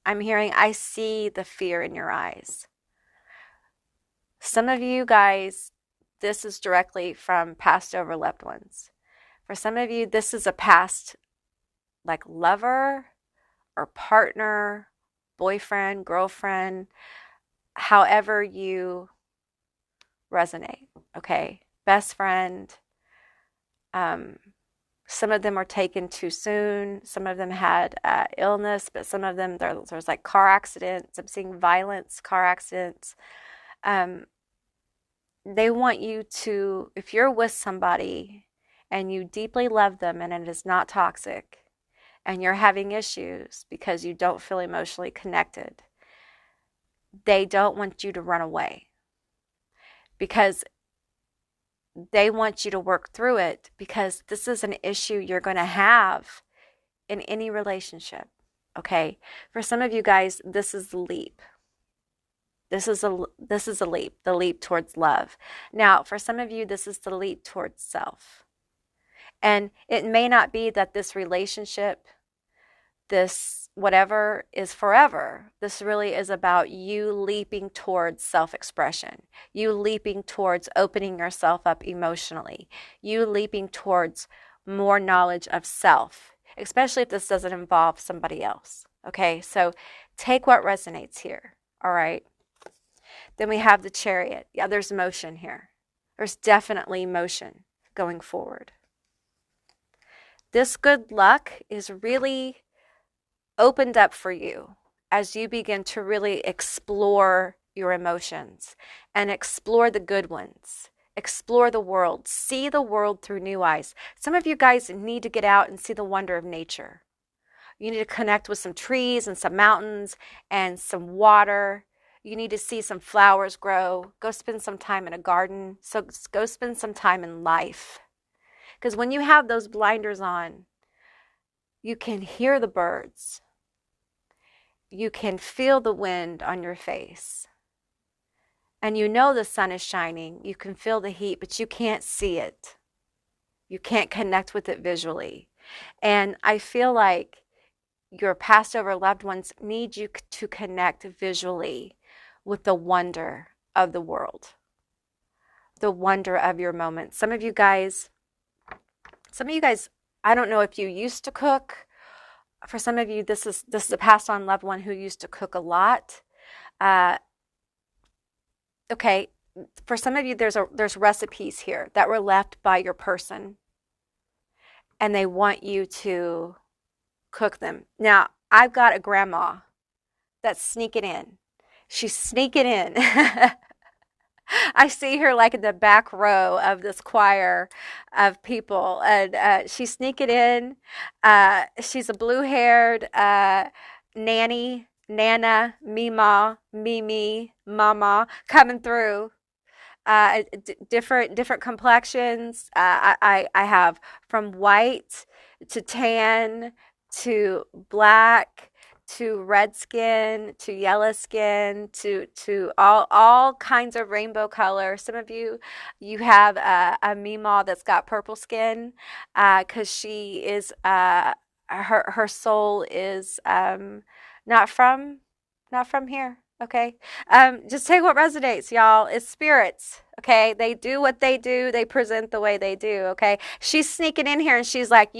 I see the fear in your eyes. Some of you guys, this is directly from past over loved ones. For some of you, this is a past like lover or partner, boyfriend, girlfriend, however you resonate, okay? Best friend. Some of them were taken too soon. Some of them had illness, but some of them, there's like car accidents. I'm seeing violence, car accidents. They want you to, if you're with somebody and you deeply love them and it is not toxic, and you're having issues because you don't feel emotionally connected, they don't want you to run away because they want you to work through it, because this is an issue you're going to have in any relationship, okay? For some of you guys, this is the leap. This is a leap, the leap towards love. Now, for some of you, this is the leap towards self. And it may not be that this relationship, this whatever is forever. This really is about you leaping towards self-expression, you leaping towards opening yourself up emotionally, you leaping towards more knowledge of self, especially if this doesn't involve somebody else. Okay, so take what resonates here. All right. Then we have the Chariot. Yeah, there's motion here. There's definitely motion going forward. This good luck is really opened up for you as you begin to really explore your emotions and explore the good ones. Explore the world. See the world through new eyes. Some of you guys need to get out and see the wonder of nature. You need to connect with some trees and some mountains and some water. You need to see some flowers grow. Go spend some time in a garden. So go spend some time in life. Because when you have those blinders on, you can hear the birds. You can feel the wind on your face. And you know the sun is shining. You can feel the heat, but you can't see it. You can't connect with it visually. And I feel like your passed over loved ones need you to connect visually with the wonder of the world, the wonder of your moment. Some of you guys, I don't know if you used to cook. For some of you, this is a passed on loved one who used to cook a lot. Okay, for some of you, there's recipes here that were left by your person, and they want you to cook them. Now, I've got a grandma that's sneaking in. She's sneaking in. I see her like in the back row of this choir of people, and she's sneaking in. She's a blue-haired nanny, Nana, Mima, Mimi, Mama coming through. Different complexions. I have from white to tan to black to red skin to yellow skin to all kinds of rainbow color. Some of you have a Meemaw that's got purple skin because she is her soul is not from here. Okay, just take what resonates, y'all. It's spirits. Okay, they do what they do. They present the way they do. Okay, she's sneaking in here and she's like,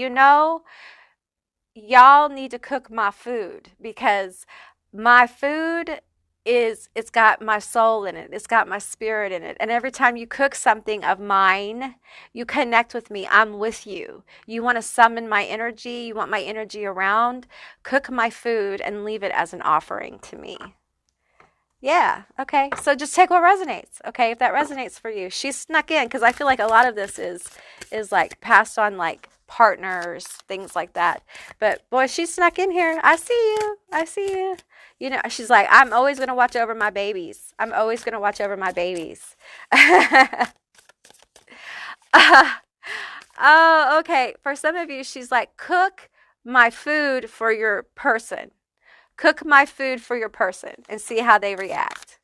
y'all need to cook my food because my food it's got my soul in it. It's got my spirit in it. And every time you cook something of mine, you connect with me. I'm with you. You want to summon my energy. You want my energy around. Cook my food and leave it as an offering to me. Yeah, okay. So just take what resonates, okay? If that resonates for you. She snuck in because I feel like a lot of this is like passed on like partners, things like that. But boy, she snuck in here. I see you. I see you. You know, she's like, I'm always going to watch over my babies. I'm always going to watch over my babies. Oh, okay. For some of you, she's like, cook my food for your person. Cook my food for your person and see how they react.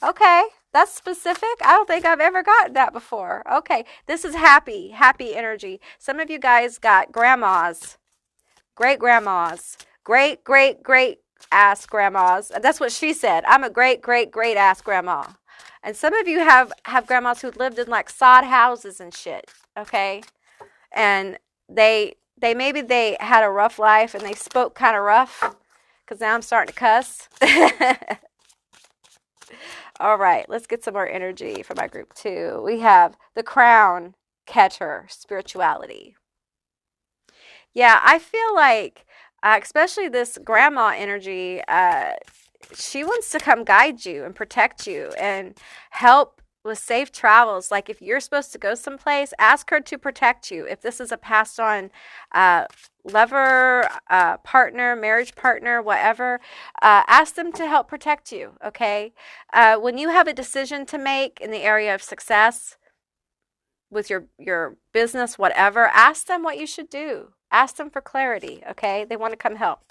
Okay, that's specific. I don't think I've ever gotten that before. Okay, this is happy energy. Some of you guys got grandmas, great grandmas, great ass grandmas. That's what she said. I'm a great ass grandma. And some of you have grandmas who lived in like sod houses and shit. Okay, and they maybe they had a rough life and they spoke kind of rough. Because now I'm starting to cuss. All right, let's get some more energy for my group too. We have the crown catcher, spirituality. Yeah, I feel like, especially this grandma energy, she wants to come guide you and protect you and help with safe travels. Like if you're supposed to go someplace, ask her to protect you. If this is a passed on lover, partner, marriage partner, whatever, ask them to help protect you, okay? When you have a decision to make in the area of success with your business, whatever, ask them what you should do. Ask them for clarity, okay? They want to come help.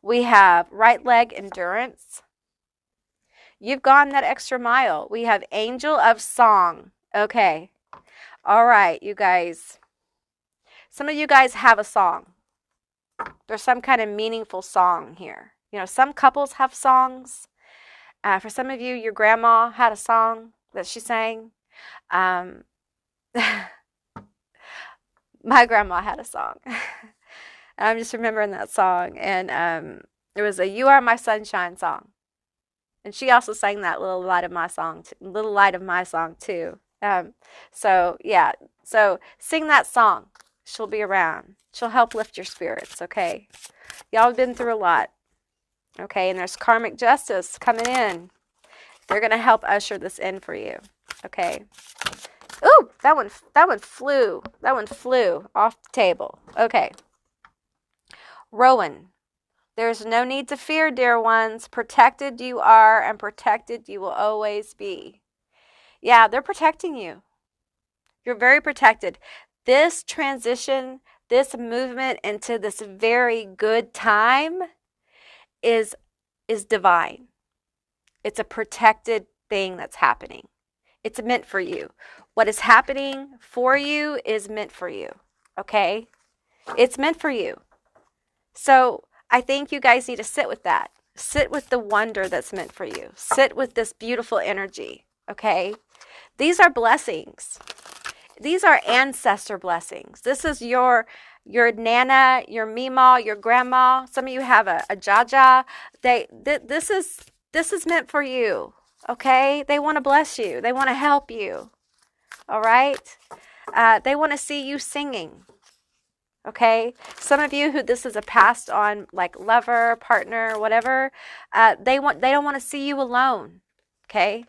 We have right leg endurance. You've gone that extra mile. We have Angel of Song. Okay. All right, you guys. Some of you guys have a song. There's some kind of meaningful song here. You know, some couples have songs. For some of you, your grandma had a song that she sang. My grandma had a song. And I'm just remembering that song. And it was a You Are My Sunshine song. And she also sang that Little Light of My Song, Little Light of My Song too. So yeah, so sing that song. She'll be around. She'll help lift your spirits, okay? Y'all have been through a lot, okay? And there's karmic justice coming in. They're going to help usher this in for you, okay? Ooh, that one flew. That one flew off the table. Okay. Rowan. There's no need to fear, dear ones. Protected you are, and protected you will always be. Yeah, they're protecting you. You're very protected. This transition, this movement into this very good time is divine. It's a protected thing that's happening. It's meant for you. What is happening for you is meant for you, okay? It's meant for you. So I think you guys need to sit with that. Sit with the wonder that's meant for you. Sit with this beautiful energy, okay? These are blessings. These are ancestor blessings. This is your nana, your mima, your grandma. Some of you have a jaja. This is meant for you, okay? They want to bless you. They want to help you, all right? They want to see you singing, okay? Some of you who this is a passed on, like lover, partner, whatever, they don't want to see you alone, okay?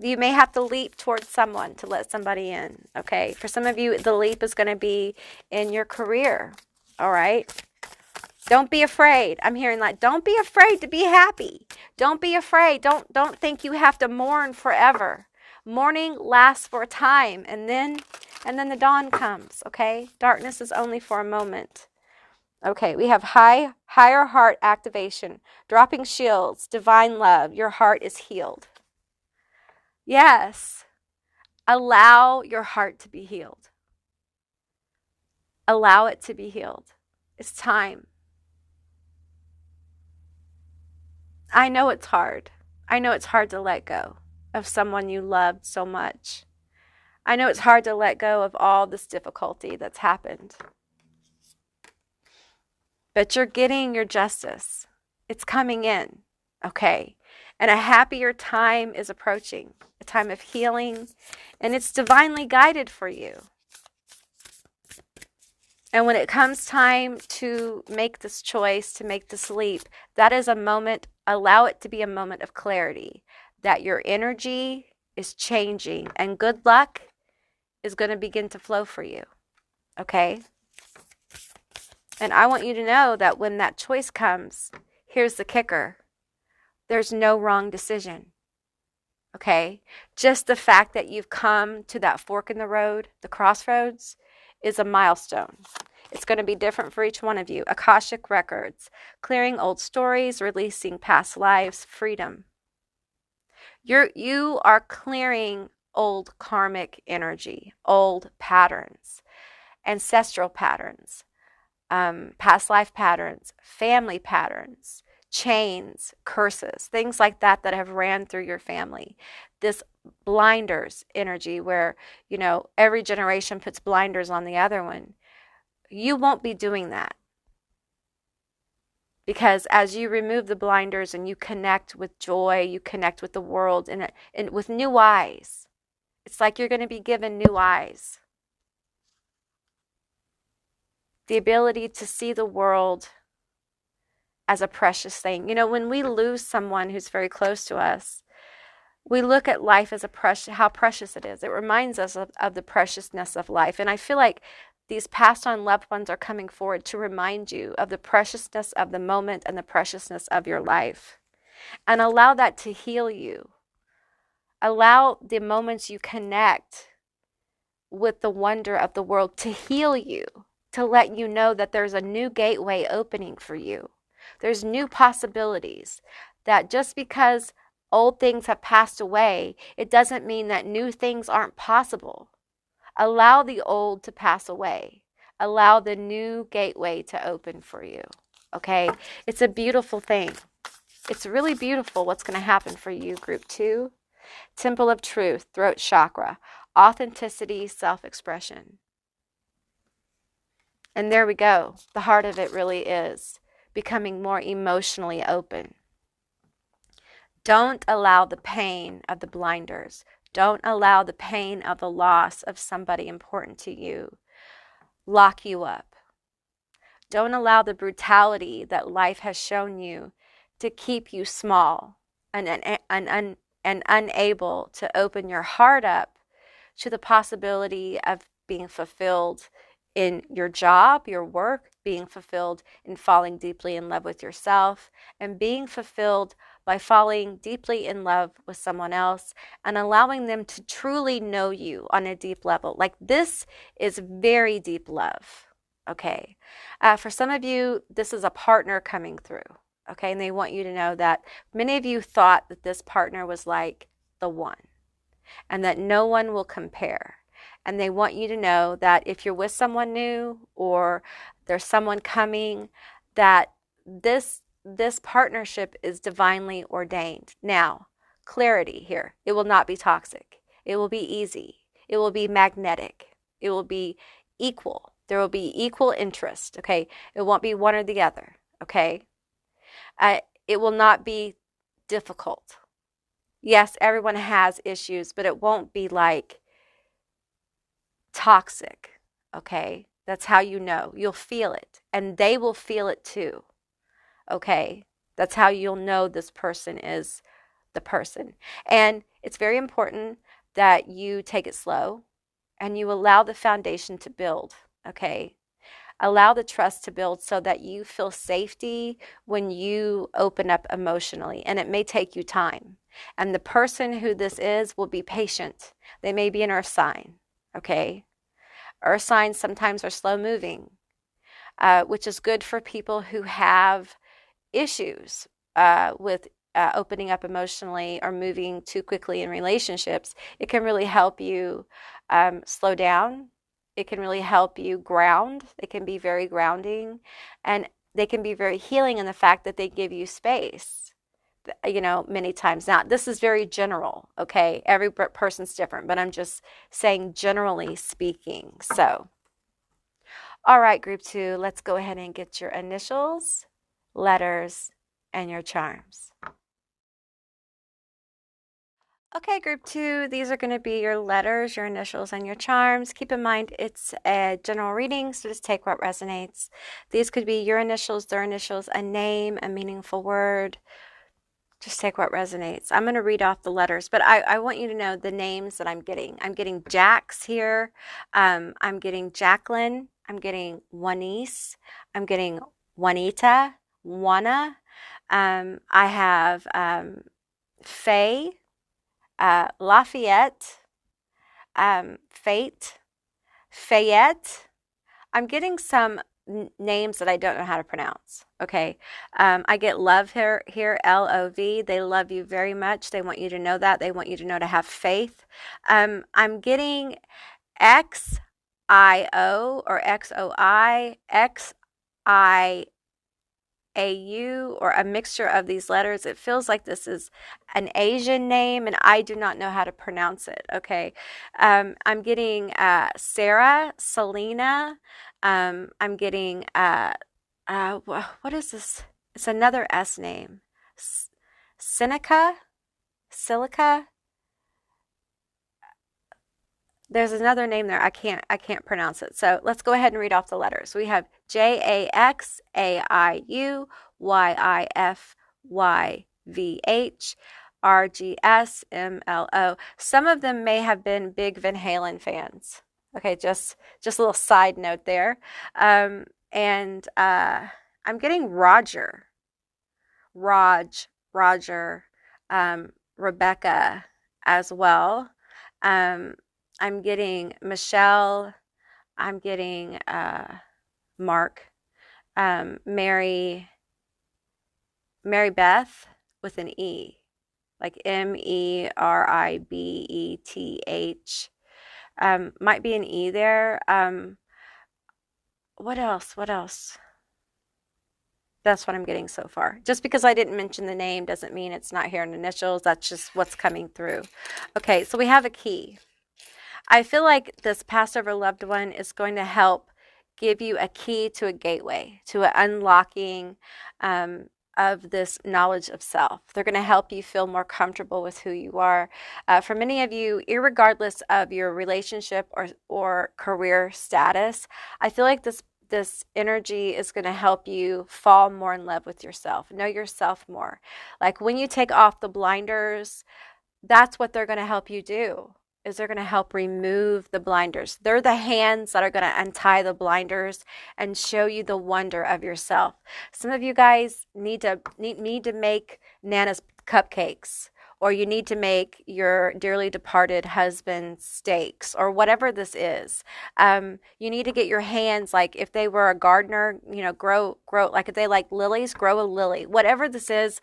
You may have to leap towards someone to let somebody in, okay? For some of you, the leap is going to be in your career, all right? Don't be afraid. I'm hearing like, don't be afraid to be happy. Don't be afraid. Don't think you have to mourn forever. Mourning lasts for a time, and then the dawn comes, okay? Darkness is only for a moment. Okay, we have higher heart activation, dropping shields, divine love. Your heart is healed. Yes. Allow your heart to be healed. Allow it to be healed. It's time. I know it's hard. I know it's hard to let go of someone you loved so much. I know it's hard to let go of all this difficulty that's happened. But you're getting your justice. It's coming in, okay? And a happier time is approaching, a time of healing, and it's divinely guided for you. And when it comes time to make this choice, to make this leap, that is a moment, allow it to be a moment of clarity, that your energy is changing and good luck is going to begin to flow for you, okay? And I want you to know that when that choice comes, here's the kicker. There's no wrong decision, okay? Just the fact that you've come to that fork in the road, the crossroads, is a milestone. It's going to be different for each one of you. Akashic records, clearing old stories, releasing past lives, freedom. You are clearing old karmic energy, old patterns, ancestral patterns, past life patterns, family patterns, chains, curses, things like that that have ran through your family. This blinders energy where, every generation puts blinders on the other one. You won't be doing that. Because as you remove the blinders and you connect with joy, you connect with the world and with new eyes. It's like you're going to be given new eyes. The ability to see the world as a precious thing. When we lose someone who's very close to us, we look at life as how precious it is. It reminds us of the preciousness of life. And I feel like these passed on loved ones are coming forward to remind you of the preciousness of the moment and the preciousness of your life. And allow that to heal you. Allow the moments you connect with the wonder of the world to heal you, to let you know that there's a new gateway opening for you. There's new possibilities, that just because Old things have passed away. It doesn't mean that new things aren't possible. Allow the old to pass away. Allow the new gateway to open for you. Okay? It's a beautiful thing. It's really beautiful what's going to happen for you, Group 2. Temple of Truth, throat chakra, authenticity, self-expression. And there we go. The heart of it really is becoming more emotionally open. Don't allow the pain of the blinders. Don't allow the pain of the loss of somebody important to you lock you up. Don't allow the brutality that life has shown you to keep you small and unable to open your heart up to the possibility of being fulfilled in your job, your work, being fulfilled in falling deeply in love with yourself, and being fulfilled by falling deeply in love with someone else and allowing them to truly know you on a deep level. Like, this is very deep love, okay? For some of you, this is a partner coming through, okay? And they want you to know that many of you thought that this partner was like the one and that no one will compare. And they want you to know that if you're with someone new or there's someone coming, that this partnership is divinely ordained. Now, clarity here. It will not be toxic. It will be easy. It will be magnetic. It will be equal. There will be equal interest, okay? It won't be one or the other, okay? It will not be difficult. Yes, everyone has issues, but it won't be like toxic, okay? That's how you know. You'll feel it, and they will feel it too, okay? That's how you'll know this person is the person. And it's very important that you take it slow and you allow the foundation to build, okay? Allow the trust to build so that you feel safety when you open up emotionally, and it may take you time. And the person who this is will be patient. They may be an earth sign, okay? Earth signs sometimes are slow moving, which is good for people who have issues with opening up emotionally or moving too quickly in relationships. It can really help you slow down. It can really help you ground. It can be very grounding, and they can be very healing in the fact that they give you space, you know, many times. Now, this is very general, okay? Every person's different, but I'm just saying generally speaking. So, all right, Group 2, let's go ahead and get your initials, letters, and your charms. Okay, Group 2, these are going to be your letters, your initials, and your charms. Keep in mind it's a general reading, so just take what resonates. These could be your initials, their initials, a name, a meaningful word. Just take what resonates. I'm going to read off the letters, but I want you to know the names that I'm getting. I'm getting Jax here. I'm getting Jacqueline. I'm getting Juanice. I'm getting Juanita, Juana. I have Faye, Lafayette, Fate, Fayette. I'm getting some names that I don't know how to pronounce, okay? I get love here, L-O-V. They love you very much. They want you to know that. They want you to know to have faith. I'm getting X-I-O or X-O-I, X-I AU, or a mixture of these letters. It feels like this is an Asian name, and I do not know how to pronounce it, okay? I'm getting Sarah, Selena. I'm getting, what is this? It's another S name. Seneca? Silica? There's another name there. I can't pronounce it. So let's go ahead and read off the letters. We have JAXAIUYIFYVH Some of them may have been big Van Halen fans. Okay, just a little side note there. I'm getting Roger, Roger, Rebecca as well. I'm getting Michelle. I'm getting Mark, Mary Beth with an E. like Meribeth. Might be an E there. What else? What else? That's what I'm getting so far. Just because I didn't mention the name doesn't mean it's not here in initials. That's just what's coming through. Okay, so we have a key. I feel like this Passover loved one is going to help give you a key to a gateway, to an unlocking of this knowledge of self. They're going to help you feel more comfortable with who you are. For many of you, irregardless of your relationship or career status, I feel like this energy is going to help you fall more in love with yourself, know yourself more. Like when you take off the blinders, that's what they're going to help you do, is they're going to help remove the blinders. They're the hands that are going to untie the blinders and show you the wonder of yourself. Some of you guys need to make Nana's cupcakes, or you need to make your dearly departed husband steaks, or whatever this is. You need to get your hands, like if they were a gardener, grow, like if they like lilies, grow a lily. Whatever this is,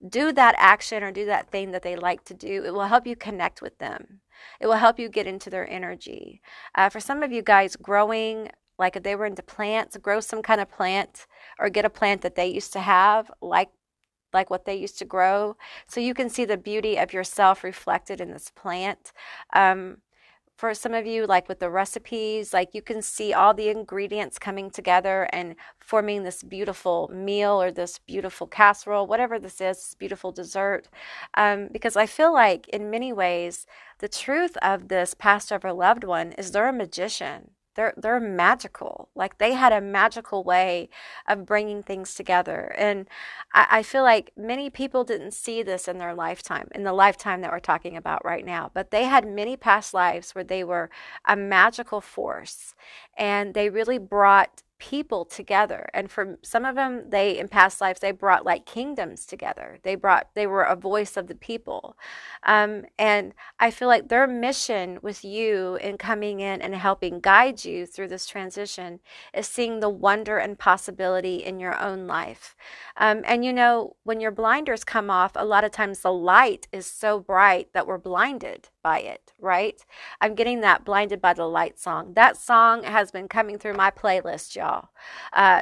do that action or do that thing that they like to do. It will help you connect with them. It will help you get into their energy. For some of you guys, growing, like if they were into plants, grow some kind of plant or get a plant that they used to have, like what they used to grow, so you can see the beauty of yourself reflected in this plant. For some of you, like with the recipes, like you can see all the ingredients coming together and forming this beautiful meal or this beautiful casserole, whatever this is, this beautiful dessert. Because I feel like in many ways, the truth of this Passover loved one is they're a magician. They're magical. Like they had a magical way of bringing things together. And I feel like many people didn't see this in their lifetime, in the lifetime that we're talking about right now. But they had many past lives where they were a magical force and they really brought people together. And for some of them, in past lives, they brought like kingdoms together. They were a voice of the people. And I feel like their mission with you in coming in and helping guide you through this transition is seeing the wonder and possibility in your own life. And when your blinders come off, a lot of times the light is so bright that we're blinded by it, right? I'm getting that Blinded by the Light song. That song has been coming through my playlist, y'all.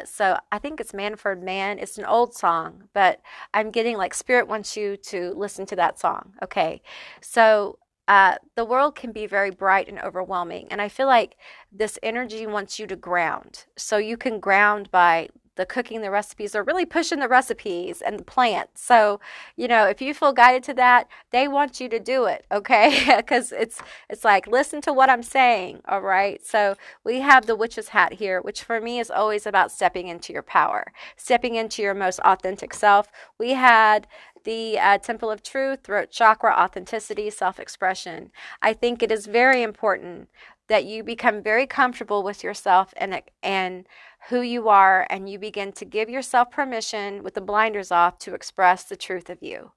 So I think it's Manford Man. It's an old song, but I'm getting like Spirit wants you to listen to that song. Okay. So the world can be very bright and overwhelming. And I feel like this energy wants you to ground. So you can ground by the cooking, the recipes, or really pushing the recipes and the plants. So, if you feel guided to that, they want you to do it, okay? Because it's like, listen to what I'm saying, all right? So we have the witch's hat here, which for me is always about stepping into your power, stepping into your most authentic self. We had the Temple of Truth, throat chakra, authenticity, self-expression. I think it is very important that you become very comfortable with yourself and who you are, and you begin to give yourself permission with the blinders off to express the truth of you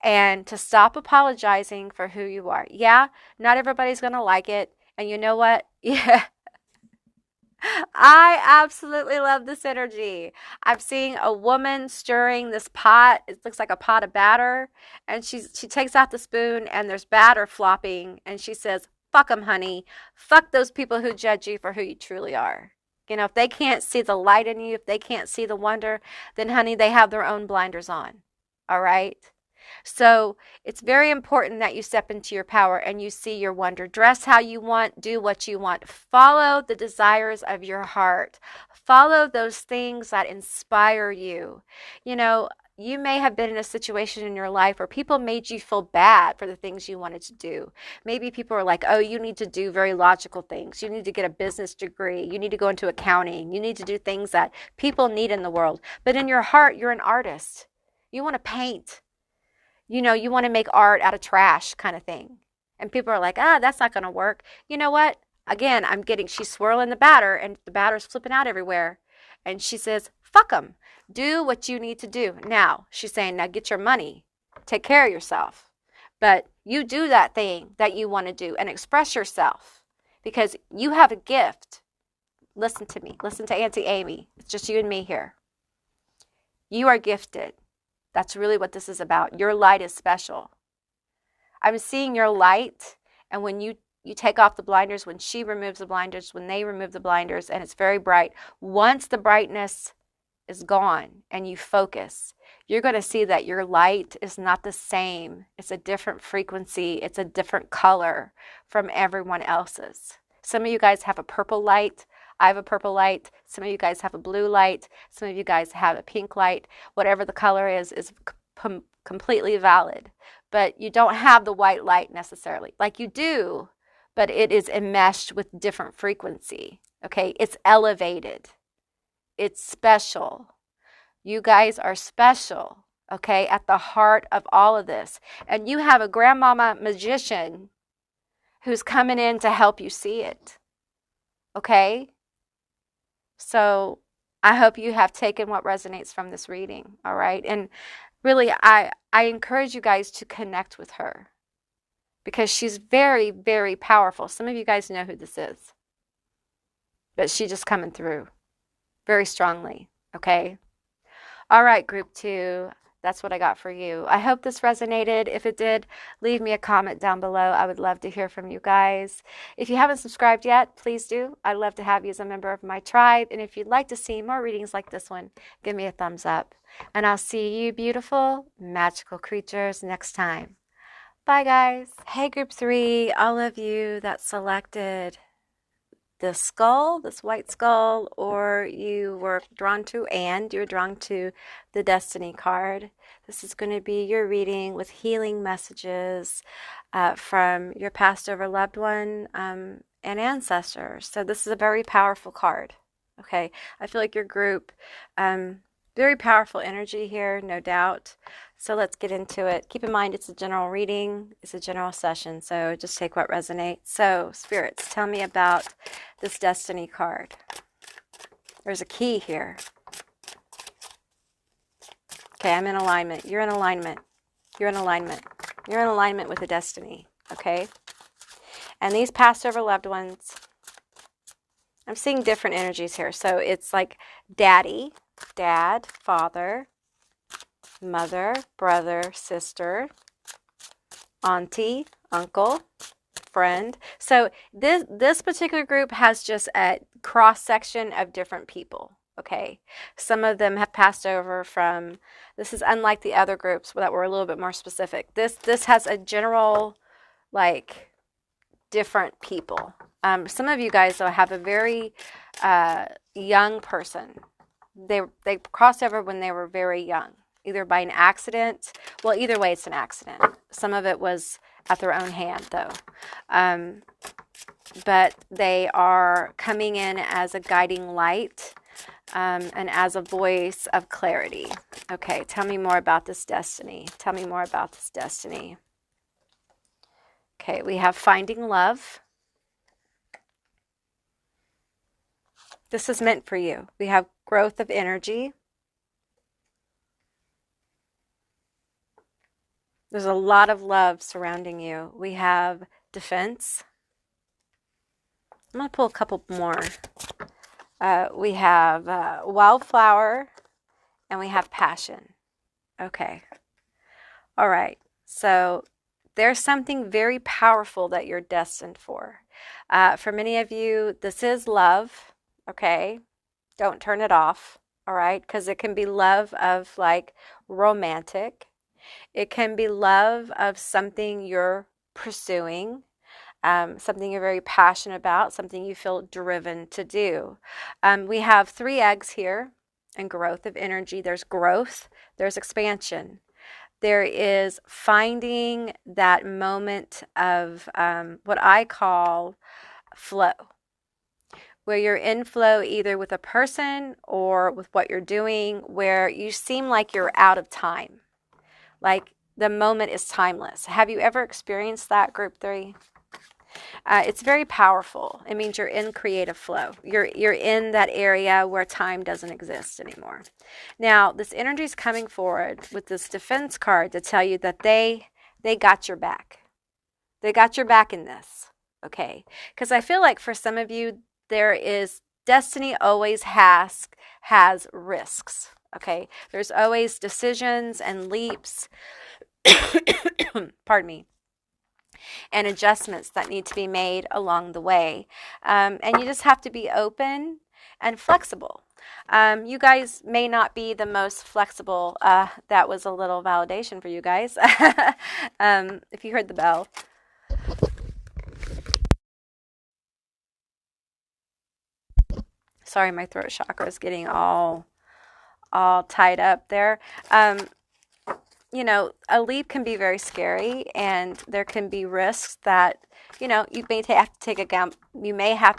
and to stop apologizing for who you are. Yeah, not everybody's going to like it. And you know what? Yeah. I absolutely love this energy. I'm seeing a woman stirring this pot. It looks like a pot of batter. And she takes out the spoon and there's batter flopping. And she says, fuck them, honey. Fuck those people who judge you for who you truly are. If they can't see the light in you, if they can't see the wonder, then honey, they have their own blinders on. All right? So it's very important that you step into your power and you see your wonder. Dress how you want, do what you want. Follow the desires of your heart. Follow those things that inspire you. You may have been in a situation in your life where people made you feel bad for the things you wanted to do. Maybe people are like, oh, you need to do very logical things. You need to get a business degree. You need to go into accounting. You need to do things that people need in the world. But in your heart, you're an artist. You want to paint. You want to make art out of trash kind of thing. And people are like, that's not going to work. You know what? Again, she's swirling the batter and the batter's flipping out everywhere. And she says, fuck them. Do what you need to do. Now, she's saying, now get your money. Take care of yourself. But you do that thing that you want to do and express yourself because you have a gift. Listen to me. Listen to Auntie Amy. It's just you and me here. You are gifted. That's really what this is about. Your light is special. I'm seeing your light, and when you take off the blinders, when she removes the blinders, when they remove the blinders, and it's very bright, once the brightness is gone and you focus, you're going to see that your light is not the same. It's a different frequency. It's a different color from everyone else's. Some of you guys have a purple light. I have a purple light. Some of you guys have a blue light. Some of you guys have a pink light. Whatever the color is completely valid. But you don't have the white light necessarily. Like you do, but it is enmeshed with different frequency. Okay, it's elevated. It's special. You guys are special, okay, at the heart of all of this. And you have a grandmama magician who's coming in to help you see it, okay? So I hope you have taken what resonates from this reading, all right? And really, I encourage you guys to connect with her because she's very, very powerful. Some of you guys know who this is, but she's just coming through very strongly, okay? All right, group 2, that's what I got for you. I hope this resonated. If it did, leave me a comment down below. I would love to hear from you guys. If you haven't subscribed yet, please do. I'd love to have you as a member of my tribe. And if you'd like to see more readings like this one, give me a thumbs up. And I'll see you beautiful, magical creatures next time. Bye, guys. Hey, group 3, all of you that selected this skull, this white skull, or you were drawn to, and you're drawn to the Destiny card. This is going to be your reading with healing messages from your passed over loved one and ancestors. So this is a very powerful card. Okay, I feel like your group, very powerful energy here, no doubt. So let's get into it. Keep in mind it's a general reading, it's a general session, so just take what resonates. So, spirits, tell me about this Destiny card. There's a key here. Okay, I'm in alignment. You're in alignment. You're in alignment. You're in alignment with the Destiny, okay? And these passed over loved ones, I'm seeing different energies here. So it's like daddy, dad, father, mother, brother, sister, auntie, uncle, friend. So this particular group has just a cross section of different people. Okay, some of them have passed over from, this is unlike the other groups that were a little bit more specific. This has a general, like, different people. Some of you guys, though, have a very young person. They crossed over when they were very young, either by an accident. Well, either way, it's an accident. Some of it was at their own hand, though. But they are coming in as a guiding light and as a voice of clarity. Okay, tell me more about this Destiny. Tell me more about this Destiny. Okay, we have finding love. This is meant for you. We have growth of energy. There's a lot of love surrounding you. We have defense. I'm going to pull a couple more. We have wildflower, and we have passion. Okay. All right. So there's something very powerful that you're destined for. For many of you, this is love. Okay. Don't turn it off. All right. Because it can be love of like romantic. It can be love of something you're pursuing, something you're very passionate about, something you feel driven to do. We have 3 eggs here and growth of energy. There's growth, there's expansion. There is finding that moment of what I call flow, where you're in flow either with a person or with what you're doing, where you seem like you're out of time. Like the moment is timeless. Have you ever experienced that, group 3? It's very powerful. It means you're in creative flow. You're in that area where time doesn't exist anymore. Now, this energy is coming forward with this defense card to tell you that they got your back. They got your back in this, okay? Because I feel like for some of you, there is destiny always has risks, Okay, there's always decisions and leaps, pardon me, and adjustments that need to be made along the way. And you just have to be open and flexible. You guys may not be the most flexible. That was a little validation for you guys. If you heard the bell. Sorry, my throat chakra is getting all tied up there. You know, a leap can be very scary, and there can be risks that, you know, you may have to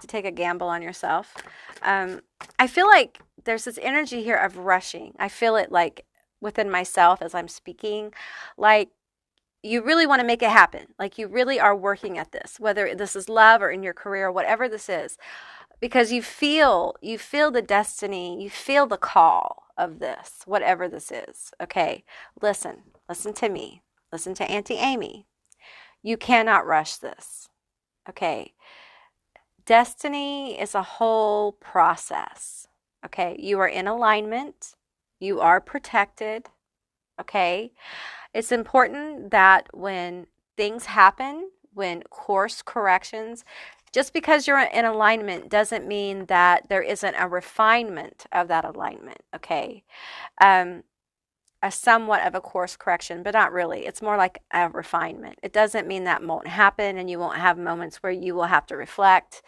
take a gamble on yourself. I feel like there's this energy here of rushing. I feel it like within myself as I'm speaking, like you really want to make it happen. Like you really are working at this, whether this is love or in your career, whatever this is, because you feel the destiny, you feel the call of this, whatever this is. Okay, listen to me. Listen to Auntie Amy. You cannot rush this. Okay, destiny is a whole process. Okay, you are in alignment. You are protected. Okay, it's important that when things happen, when course corrections, just because you're in alignment doesn't mean that there isn't a refinement of that alignment, okay? A somewhat of a course correction, but not really. It's more like a refinement. It doesn't mean that won't happen and you won't have moments where you will have to reflect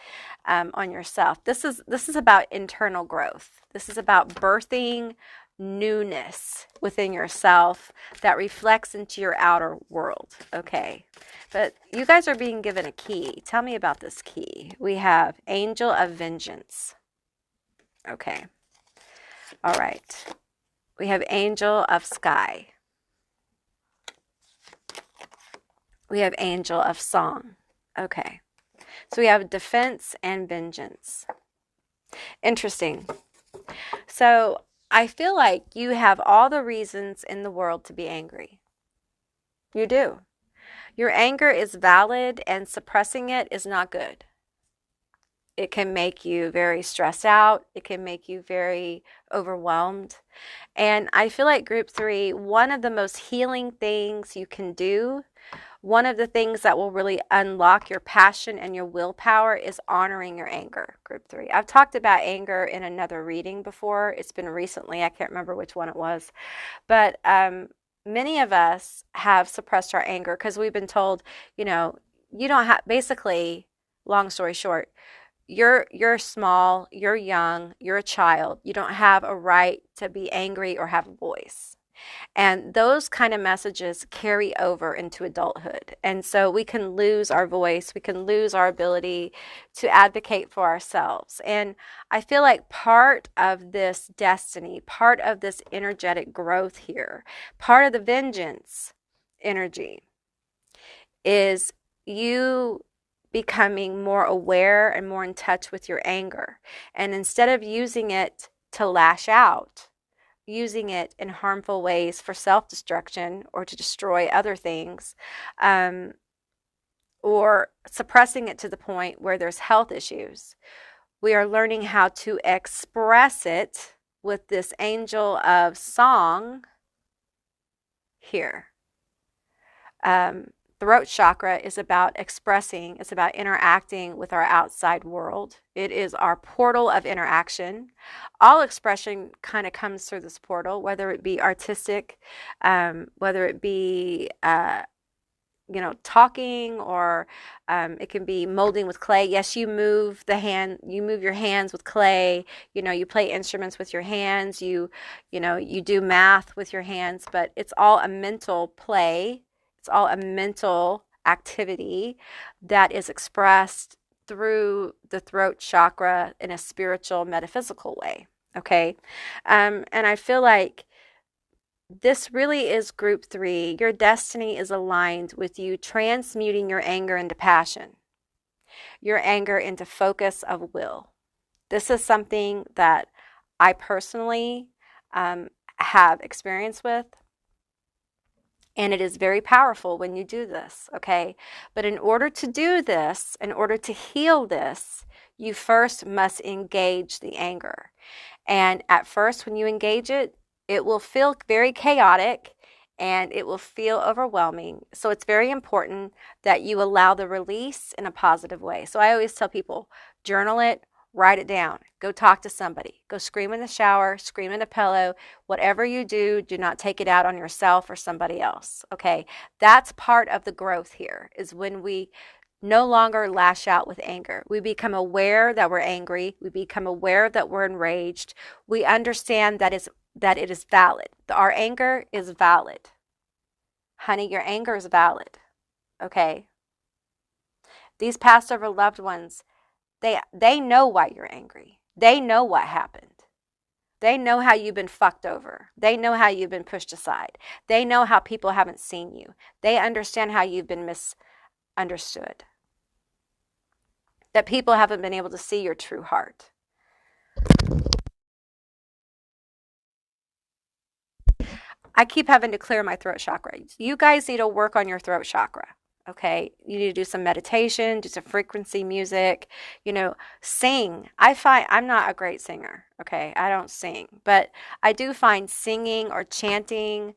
on yourself. This is about internal growth. This is about birthing newness within yourself that reflects into your outer world, okay? But you guys are being given a key. Tell me about this key. We have Angel of Vengeance. Okay. All right. We have Angel of Sky. We have Angel of Song. Okay. So we have defense and vengeance. Interesting. So I feel like you have all the reasons in the world to be angry. You do. Your anger is valid, and suppressing it is not good. It can make you very stressed out. It can make you very overwhelmed. And I feel like group 3, one of the most healing things you can do, one of the things that will really unlock your passion and your willpower is honoring your anger, group 3. I've talked about anger in another reading before. It's been recently. I can't remember which one it was. But many of us have suppressed our anger because we've been told, you know, you don't have, basically, long story short, you're small, you're young, you're a child. You don't have a right to be angry or have a voice. And those kind of messages carry over into adulthood. And so we can lose our voice. We can lose our ability to advocate for ourselves. And I feel like part of this destiny, part of this energetic growth here, part of the vengeance energy is you becoming more aware and more in touch with your anger. And instead of using it to lash out, using it in harmful ways for self-destruction or to destroy other things, or suppressing it to the point where there's health issues, we are learning how to express it with this Angel of Song here. Throat chakra is about expressing, it's about interacting with our outside world. It is our portal of interaction. All expression kind of comes through this portal, whether it be artistic, whether it be, talking, or it can be molding with clay. Yes, you move your hands with clay. You play instruments with your hands. You do math with your hands, but it's all a mental play. It's all a mental activity that is expressed through the throat chakra in a spiritual, metaphysical way. Okay. And I feel like this really is group 3. Your destiny is aligned with you transmuting your anger into passion, your anger into focus of will. This is something that I personally have experience with. And it is very powerful when you do this, okay? But in order to do this, in order to heal this, you first must engage the anger. And at first, when you engage it, It will feel very chaotic and it will feel overwhelming. So it's very important that you allow the release in a positive way. So I always tell people, journal it, write it down, go talk to somebody, go scream in the shower, scream in a pillow. Whatever you do, do not take it out on yourself or somebody else. Okay, that's part of the growth here, is when we no longer lash out with anger. We become aware that we're angry. We become aware that we're enraged. We understand that it is valid. Our anger is valid. Honey, your anger is valid. Okay? These Passover loved ones, they know why you're angry. They know what happened. They know how you've been fucked over. They know how you've been pushed aside. They know how people haven't seen you. They understand how you've been misunderstood. That people haven't been able to see your true heart. I keep having to clear my throat chakra. You guys need to work on your throat chakra. Okay, you need to do some meditation, do some frequency music, sing. I find I'm not a great singer. Okay, I don't sing, but I do find singing or chanting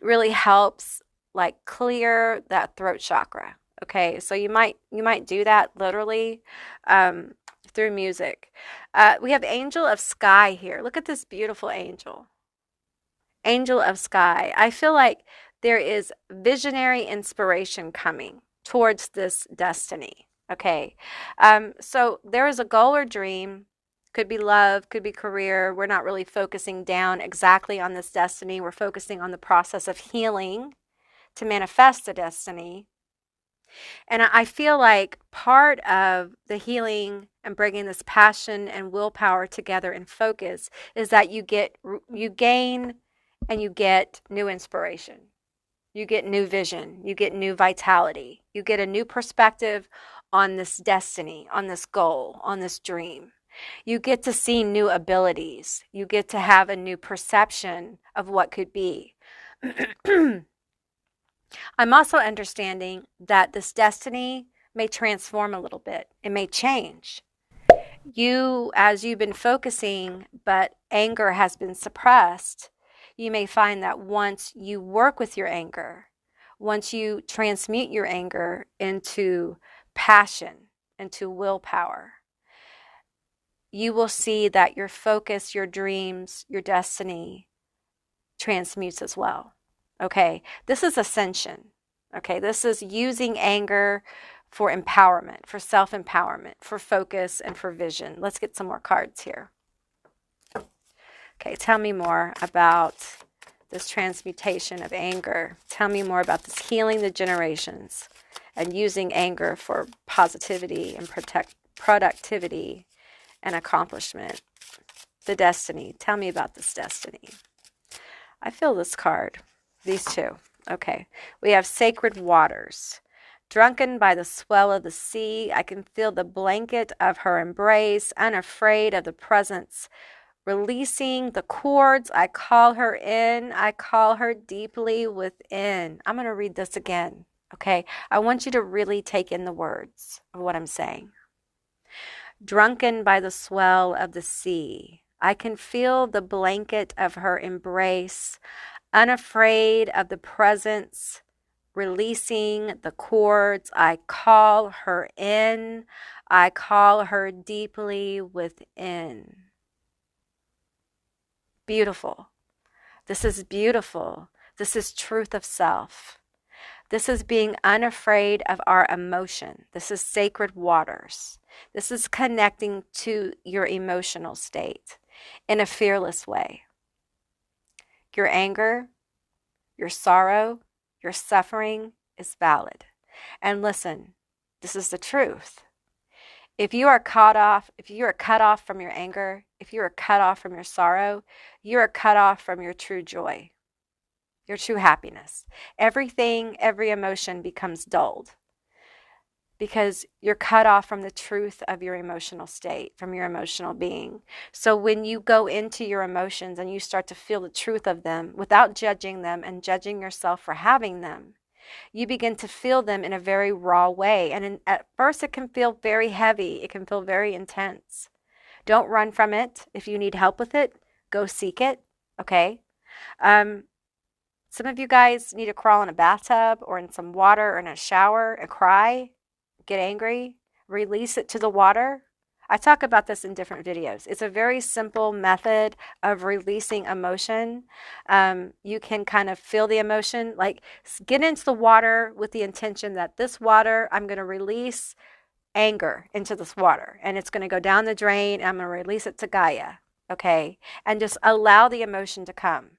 really helps like clear that throat chakra. Okay, so you might do that literally through music. We have Angel of Sky here. Look at this beautiful angel. Angel of Sky. I feel like there is visionary inspiration coming towards this destiny. Okay. So there is a goal or dream. Could be love, could be career. We're not really focusing down exactly on this destiny. We're focusing on the process of healing to manifest the destiny. And I feel like part of the healing and bringing this passion and willpower together in focus is that you gain and you get new inspiration. You get new vision. You get new vitality. You get a new perspective on this destiny, on this goal, on this dream. You get to see new abilities. You get to have a new perception of what could be. I'm also understanding that this destiny may transform a little bit. It may change. As you've been focusing, but anger has been suppressed, you may find that once you work with your anger, once you transmute your anger into passion, into willpower, you will see that your focus, your dreams, your destiny transmutes as well. Okay, this is ascension. Okay, this is using anger for empowerment, for self-empowerment, for focus, and for vision. Let's get some more cards here. Okay, tell me more about this transmutation of anger. Tell me more about this healing the generations and using anger for positivity and productivity and accomplishment. The destiny. Tell me about this destiny. I feel this card. These two. Okay. We have sacred waters. Drunken by the swell of the sea, I can feel the blanket of her embrace, unafraid of the presence. Releasing the cords, I call her in. I call her deeply within. I'm going to read this again. Okay. I want you to really take in the words of what I'm saying. Drunken by the swell of the sea, I can feel the blanket of her embrace, unafraid of the presence, releasing the cords. I call her in. I call her deeply within. Beautiful. This is beautiful. This is truth of self. This is being unafraid of our emotion. This is sacred waters. This is connecting to your emotional state in a fearless way. Your anger, your sorrow, your suffering is valid. And listen, this is the truth. If you are cut off from your anger, if you are cut off from your sorrow, you are cut off from your true joy, your true happiness. Everything, every emotion becomes dulled because you're cut off from the truth of your emotional state, from your emotional being. So when you go into your emotions and you start to feel the truth of them without judging them and judging yourself for having them, you begin to feel them in a very raw way. And at first it can feel very heavy. It can feel very intense. Don't run from it. If you need help with it, go seek it. Okay? Some of you guys need to crawl in a bathtub or in some water or in a shower and cry, get angry, release it to the water. I talk about this in different videos. It's a very simple method of releasing emotion. You can kind of feel the emotion, like get into the water with the intention that this water, I'm going to release anger into this water and it's going to go down the drain and I'm going to release it to Gaia. Okay. And just allow the emotion to come,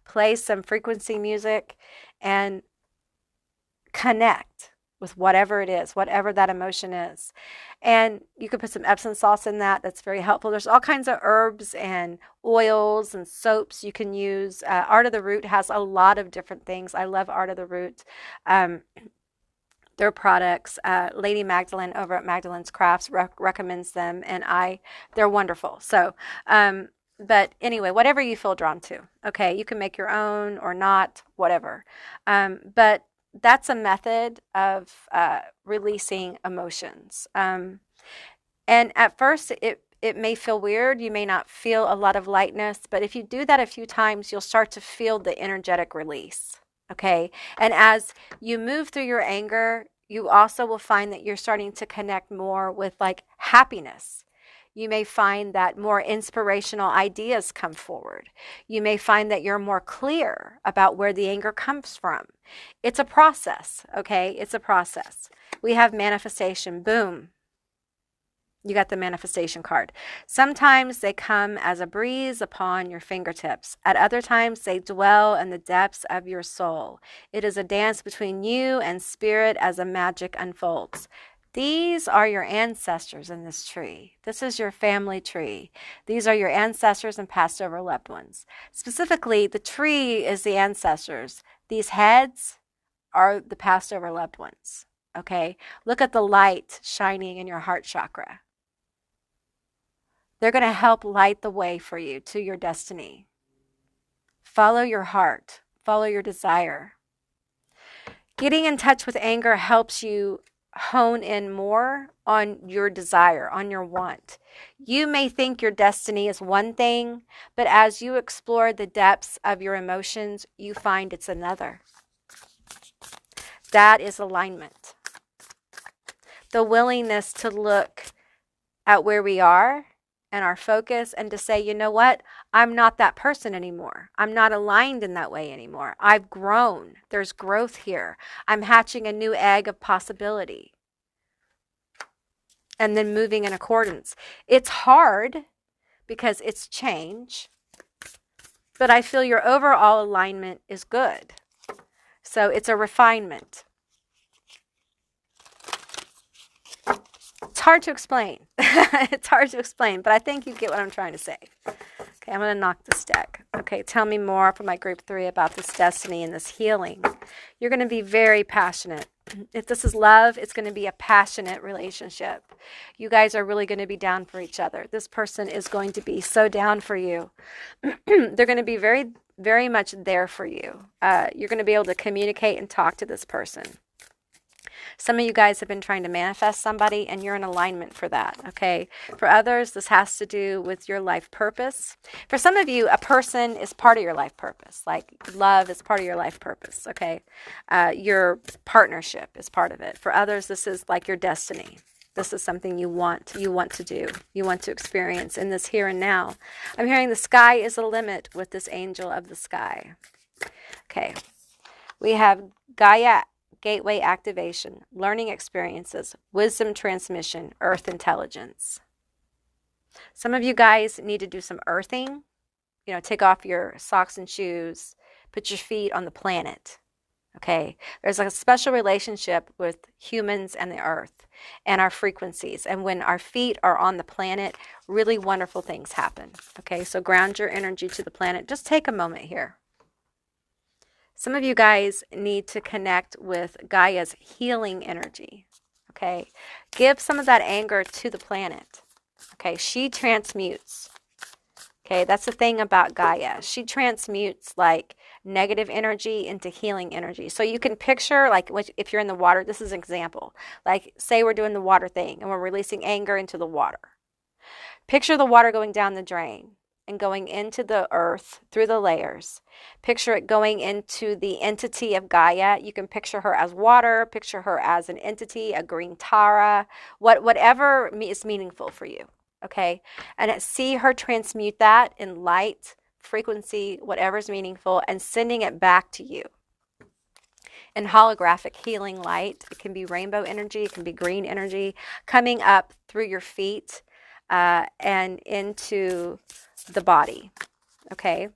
play some frequency music and connect with whatever it is, whatever that emotion is. And you could put some Epsom salts in that. That's very helpful. There's all kinds of herbs and oils and soaps you can use. Art of the Root has a lot of different things. I love Art of the Root. Their products, Lady Magdalene over at Magdalene's Crafts recommends them, and they're wonderful. So, but anyway, whatever you feel drawn to, okay, you can make your own or not, whatever. But that's a method of releasing emotions. And at first, it may feel weird. You may not feel a lot of lightness, but if you do that a few times, you'll start to feel the energetic release. Okay. And as you move through your anger, you also will find that you're starting to connect more with like happiness. You may find that more inspirational ideas come forward. You may find that you're more clear about where the anger comes from. It's a process. Okay. It's a process. We have manifestation. Boom. You got the manifestation card. Sometimes they come as a breeze upon your fingertips. At other times, they dwell in the depths of your soul. It is a dance between you and spirit as a magic unfolds. These are your ancestors in this tree. This is your family tree. These are your ancestors and passed over loved ones. Specifically, the tree is the ancestors. These heads are the passed over loved ones. Okay? Look at the light shining in your heart chakra. They're going to help light the way for you to your destiny. Follow your heart. Follow your desire. Getting in touch with anger helps you hone in more on your desire, on your want. You may think your destiny is one thing, but as you explore the depths of your emotions, you find it's another. That is alignment. The willingness to look at where we are and our focus and to say, you know what? I'm not that person anymore. I'm not aligned in that way anymore. I've grown. There's growth here. I'm hatching a new egg of possibility. And then moving in accordance. It's hard because it's change, but I feel your overall alignment is good. So it's a refinement. It's hard to explain. It's hard to explain, but I think you get what I'm trying to say. Okay, I'm going to knock this deck. Okay, tell me more for my group 3 about this destiny and this healing. You're going to be very passionate. If this is love, it's going to be a passionate relationship. You guys are really going to be down for each other. This person is going to be so down for you. They're going to be very, very much there for you. You're going to be able to communicate and talk to this person. Some of you guys have been trying to manifest somebody and you're in alignment for that, okay? For others, this has to do with your life purpose. For some of you, a person is part of your life purpose. Like love is part of your life purpose, okay? Your partnership is part of it. For others, this is like your destiny. This is something you want to do. You want to experience in this here and now. I'm hearing the sky is the limit with this angel of the sky. Okay. We have Gaia gateway activation, learning experiences, wisdom transmission, earth intelligence. Some of you guys need to do some earthing. Take off your socks and shoes, put your feet on the planet. Okay, there's a special relationship with humans and the earth and our frequencies. And when our feet are on the planet, really wonderful things happen. Okay, so ground your energy to the planet. Just take a moment here. Some of you guys need to connect with Gaia's healing energy, okay? Give some of that anger to the planet, okay? She transmutes, okay? That's the thing about Gaia. She transmutes like negative energy into healing energy. So you can picture like if you're in the water, this is an example. Like say we're doing the water thing and we're releasing anger into the water. Picture the water going down the drain. and going into the earth through the layers. Picture it going into the entity of Gaia. You can picture her as water, picture her as an entity, a green Tara, whatever is meaningful for you, okay? And see her transmute that in light, frequency, whatever's meaningful, and sending it back to you in holographic healing light. It can be rainbow energy, it can be green energy, coming up through your feet and into the body, okay,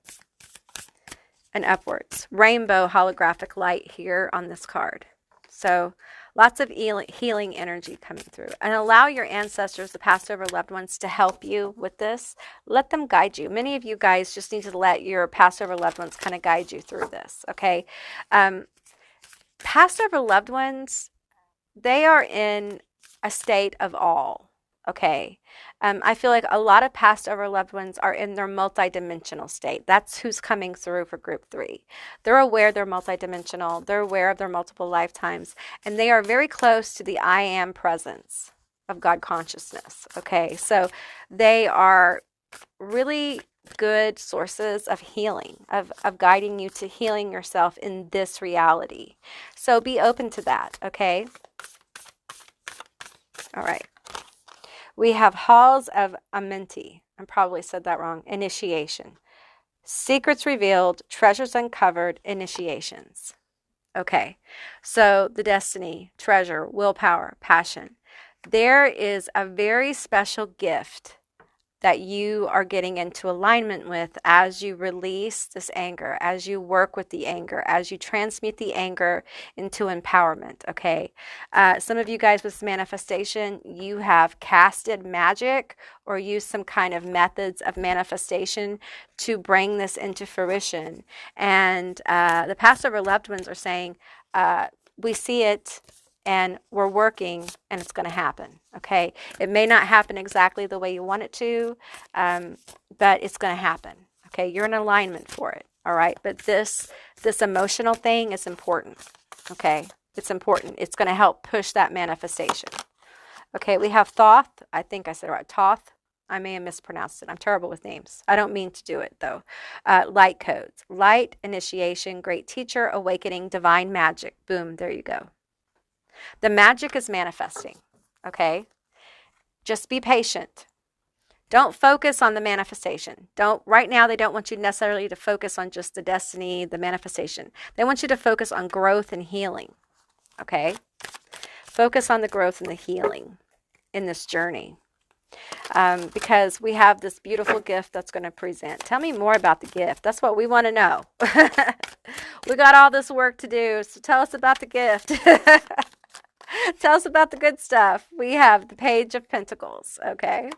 and upwards. Rainbow holographic light here on this card. So lots of healing energy coming through. And allow your ancestors, the past over loved ones, to help you with this. Let them guide you. Many of you guys just need to let your past over loved ones kind of guide you through this, okay? Past over loved ones, they are in a state of awe, okay? I feel like a lot of past over loved ones are in their multidimensional state. That's who's coming through for group 3. They're aware they're multidimensional. They're aware of their multiple lifetimes. And they are very close to the I am presence of God consciousness, okay? So they are really good sources of healing, of guiding you to healing yourself in this reality. So be open to that, okay? All right. We have Halls of Amenti. I probably said that wrong. Initiation. Secrets revealed, treasures uncovered, initiations. Okay. So the destiny, treasure, willpower, passion. There is a very special gift that you are getting into alignment with as you release this anger, as you work with the anger, as you transmute the anger into empowerment, okay? Some of you guys with manifestation, you have casted magic or used some kind of methods of manifestation to bring this into fruition. And the past over loved ones are saying, we see it, and we're working, and it's going to happen, okay? It may not happen exactly the way you want it to, but it's going to happen, okay? You're in alignment for it, all right? But this emotional thing is important, okay? It's important. It's going to help push that manifestation. Okay, we have Thoth. I think I said it right. Thoth. I may have mispronounced it. I'm terrible with names. I don't mean to do it, though. Light codes. Light, initiation, great teacher, awakening, divine magic. Boom, there you go. The magic is manifesting, okay? Just be patient. Don't focus on the manifestation. Right now, they don't want you necessarily to focus on just the destiny, the manifestation. They want you to focus on growth and healing, okay? Focus on the growth and the healing in this journey. Because we have this beautiful gift that's going to present. Tell me more about the gift. That's what we want to know. We got all this work to do, so tell us about the gift. Tell us about the good stuff. We have the Page of Pentacles, okay?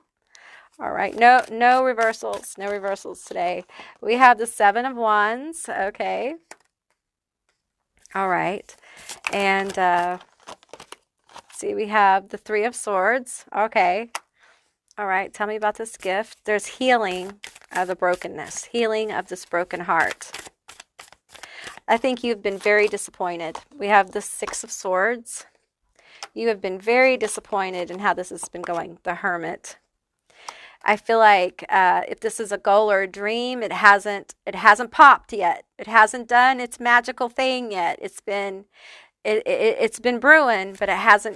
All right, no reversals. No reversals today. We have the Seven of Wands, okay? All right. And see, we have the Three of Swords, okay? All right, tell me about this gift. There's healing of the brokenness, healing of this broken heart. I think you've been very disappointed. We have the Six of Swords. You have been very disappointed in how this has been going, the Hermit. I feel like if this is a goal or a dream, it hasn't popped yet. It hasn't done its magical thing yet. It's been brewing, but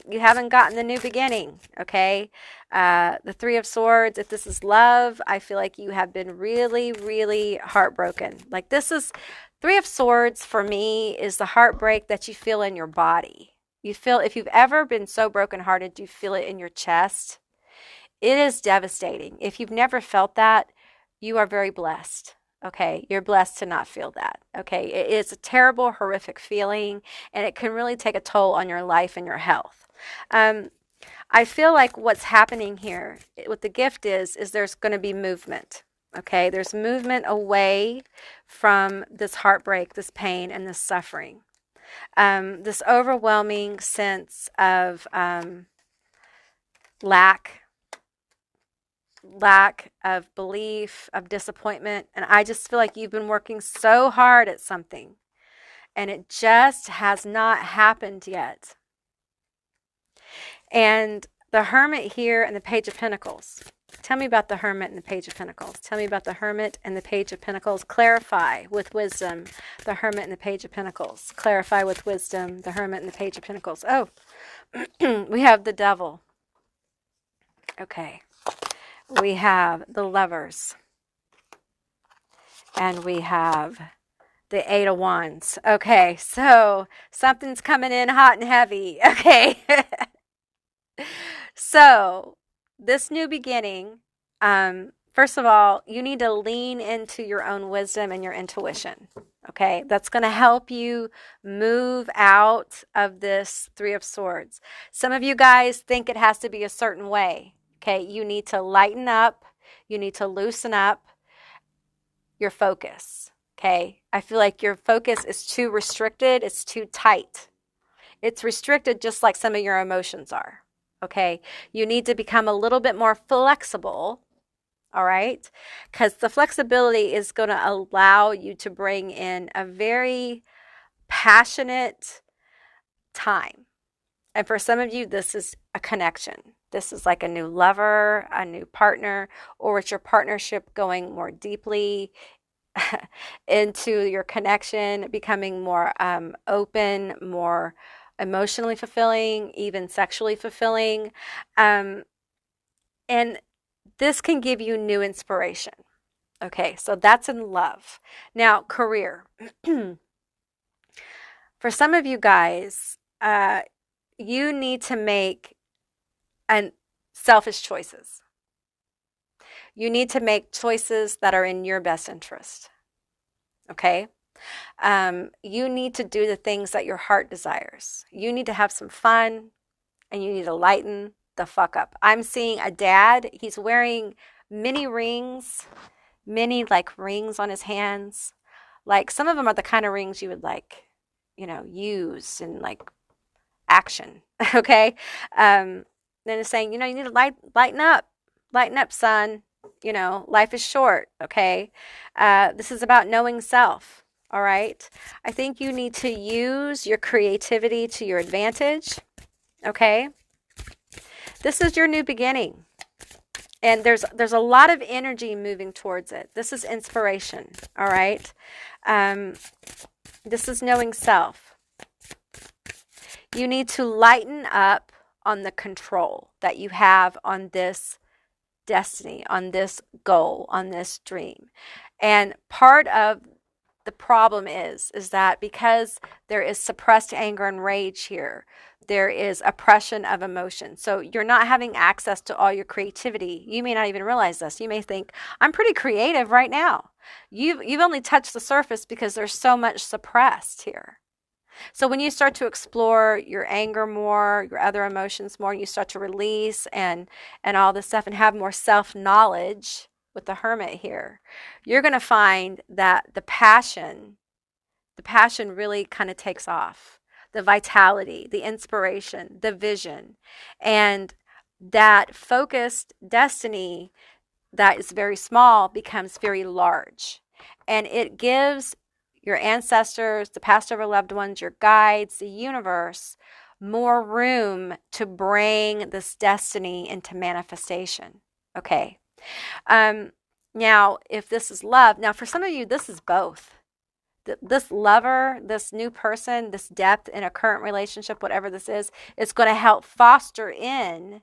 you haven't gotten the new beginning, okay? The Three of Swords, if this is love, I feel like you have been really, really heartbroken. Like Three of Swords for me is the heartbreak that you feel in your body. You feel, if you've ever been so brokenhearted, you feel it in your chest. It is devastating. If you've never felt that, you are very blessed. Okay, you're blessed to not feel that. Okay, it's a terrible, horrific feeling, and it can really take a toll on your life and your health. I feel like what's happening here, what the gift is there's going to be movement. Okay, there's movement away from this heartbreak, this pain, and this suffering. This overwhelming sense of lack of belief, of disappointment. And I just feel like you've been working so hard at something and it just has not happened yet. And the Hermit here and the Page of Pentacles. Tell me about the Hermit and the Page of Pentacles. Tell me about the Hermit and the Page of Pentacles. Clarify with wisdom the Hermit and the Page of Pentacles. Clarify with wisdom the Hermit and the Page of Pentacles. Oh, we have the Devil. Okay. We have the Lovers. And we have the Eight of Wands. Okay, so something's coming in hot and heavy. Okay. So this new beginning, first of all, you need to lean into your own wisdom and your intuition. Okay, that's going to help you move out of this Three of Swords. Some of you guys think it has to be a certain way. Okay, you need to lighten up. You need to loosen up your focus. Okay, I feel like your focus is too restricted. It's too tight. It's restricted just like some of your emotions are. Okay, you need to become a little bit more flexible. All right, because the flexibility is going to allow you to bring in a very passionate time. And for some of you, this is a connection. This is like a new lover, a new partner, or it's your partnership going more deeply into your connection, becoming more open, more emotionally fulfilling, even sexually fulfilling. And this can give you new inspiration. Okay, so that's in love. Now, career. For some of you guys, you need to make selfish choices. You need to make choices that are in your best interest. Okay? You need to do the things that your heart desires. You need to have some fun, and you need to lighten the fuck up. I'm seeing a dad. He's wearing mini rings, like rings on his hands. Like some of them are the kind of rings you would like, use in like action. Okay. Then it's saying, you need to lighten up, son. Life is short. Okay. This is about knowing self. All right. I think you need to use your creativity to your advantage. Okay. This is your new beginning. And there's a lot of energy moving towards it. This is inspiration. All right. This is knowing self. You need to lighten up on the control that you have on this destiny, on this goal, on this dream. And part of the problem is that because there is suppressed anger and rage here, there is oppression of emotion. So you're not having access to all your creativity. You may not even realize this. You may think, I'm pretty creative right now. You've only touched the surface because there's so much suppressed here. So when you start to explore your anger more, your other emotions more, you start to release and all this stuff and have more self-knowledge with the Hermit here, you're going to find that the passion really kind of takes off. The vitality, the inspiration, the vision, and that focused destiny that is very small becomes very large. And it gives your ancestors, the past over loved ones, your guides, the universe, more room to bring this destiny into manifestation. Okay. Now, if this is love, now for some of you, this is both. This lover, this new person, this depth in a current relationship, whatever this is going to help foster in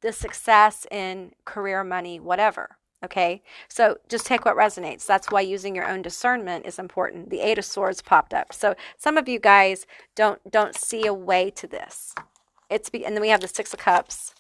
the success in career, money, whatever. Okay, so just take what resonates. That's why using your own discernment is important. The Eight of Swords popped up. So some of you guys don't see a way to this. And then we have the Six of Cups.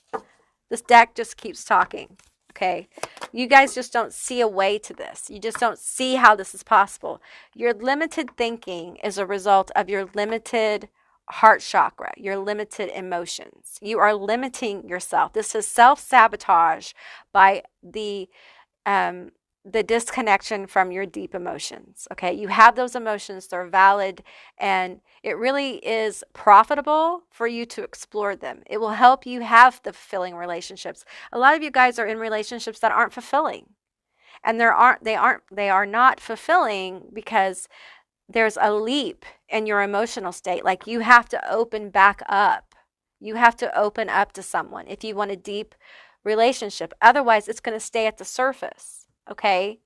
This deck just keeps talking. Okay, you guys just don't see a way to this. You just don't see how this is possible. Your limited thinking is a result of your limited heart chakra, your limited emotions. You are limiting yourself. This is self-sabotage by the disconnection from your deep emotions. Okay, you have those emotions, they're valid, and it really is profitable for you to explore them. It will help you have the fulfilling relationships. A lot of you guys are in relationships that aren't fulfilling, and they are not fulfilling because there's a leap in your emotional state. Like you have to open back up. You have to open up to someone if you want a deep relationship. Otherwise, it's going to stay at the surface, okay?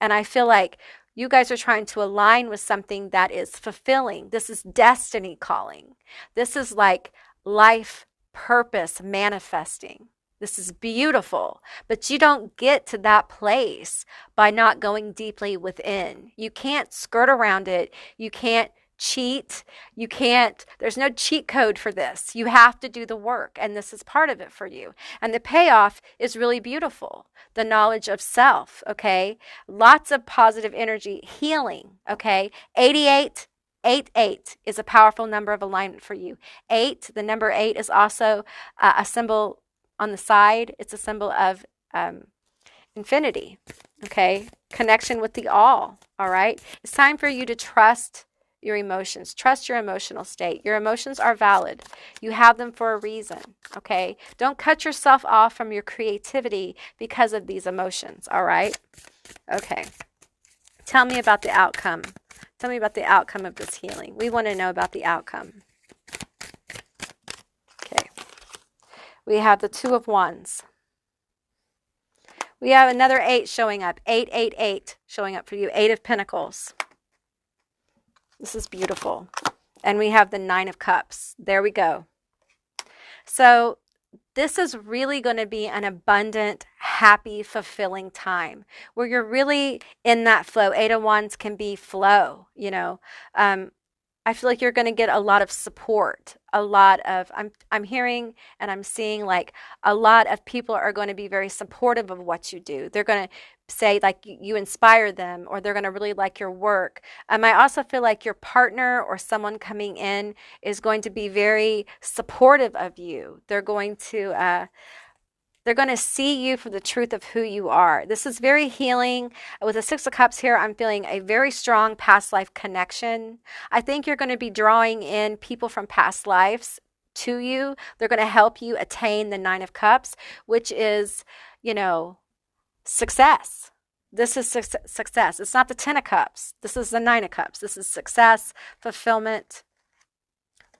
And I feel like you guys are trying to align with something that is fulfilling. This is destiny calling. This is like life purpose manifesting. This is beautiful, but you don't get to that place by not going deeply within. You can't skirt around it. You can't cheat. You can't, there's no cheat code for this. You have to do the work, and this is part of it for you. And the payoff is really beautiful. The knowledge of self, okay? Lots of positive energy, healing, okay? 88 is a powerful number of alignment for you. 8, the number 8 is also a symbol on the side. It's a symbol of infinity, okay? Connection with the all right? It's time for you to trust your emotions. Trust your emotional state. Your emotions are valid. You have them for a reason, okay? Don't cut yourself off from your creativity because of these emotions, all right? Okay. Tell me about the outcome. Tell me about the outcome of this healing. We want to know about the outcome. Okay. We have the 2 of Wands. We have another 8 showing up. 888 showing up for you. 8 of Pentacles. This is beautiful. And we have the 9 of Cups. There we go. So this is really going to be an abundant, happy, fulfilling time where you're really in that flow. 8 of Wands can be flow, you know. I feel like you're going to get a lot of support, a lot of, I'm hearing and I'm seeing like a lot of people are going to be very supportive of what you do. They're going to say like you inspire them, or they're going to really like your work. I also feel like your partner or someone coming in is going to be very supportive of you. They're going to see you for the truth of who you are. This is very healing. With the 6 of Cups here, I'm feeling a very strong past life connection. I think you're going to be drawing in people from past lives to you. They're going to help you attain the 9 of Cups, which is, you know, success. This is success. It's not the 10 of Cups. This is the 9 of Cups. This is success, fulfillment,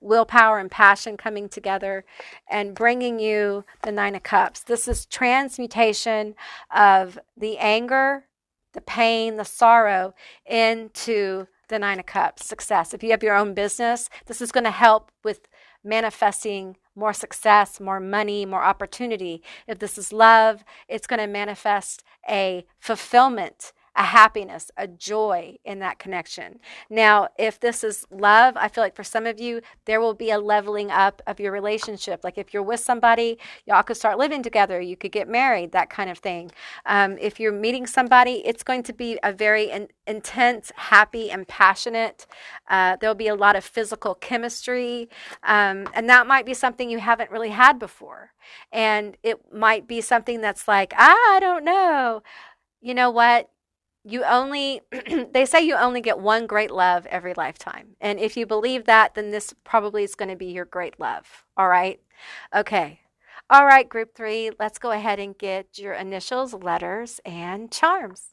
willpower and passion coming together and bringing you the 9 of Cups. This is transmutation of the anger, the pain, the sorrow into the 9 of Cups, success. If you have your own business, this is going to help with manifesting more success, more money, more opportunity. If this is love, it's going to manifest a fulfillment, a happiness, a joy in that connection. Now, if this is love, I feel like for some of you, there will be a leveling up of your relationship. Like if you're with somebody, y'all could start living together. You could get married, that kind of thing. If you're meeting somebody, it's going to be a very intense, happy, and passionate. There'll be a lot of physical chemistry. And that might be something you haven't really had before. And it might be something that's like, I don't know. You know what? You only, they say you only get one great love every lifetime. And if you believe that, then this probably is going to be your great love. All right? Okay. All right, group 3, let's go ahead and get your initials, letters, and charms.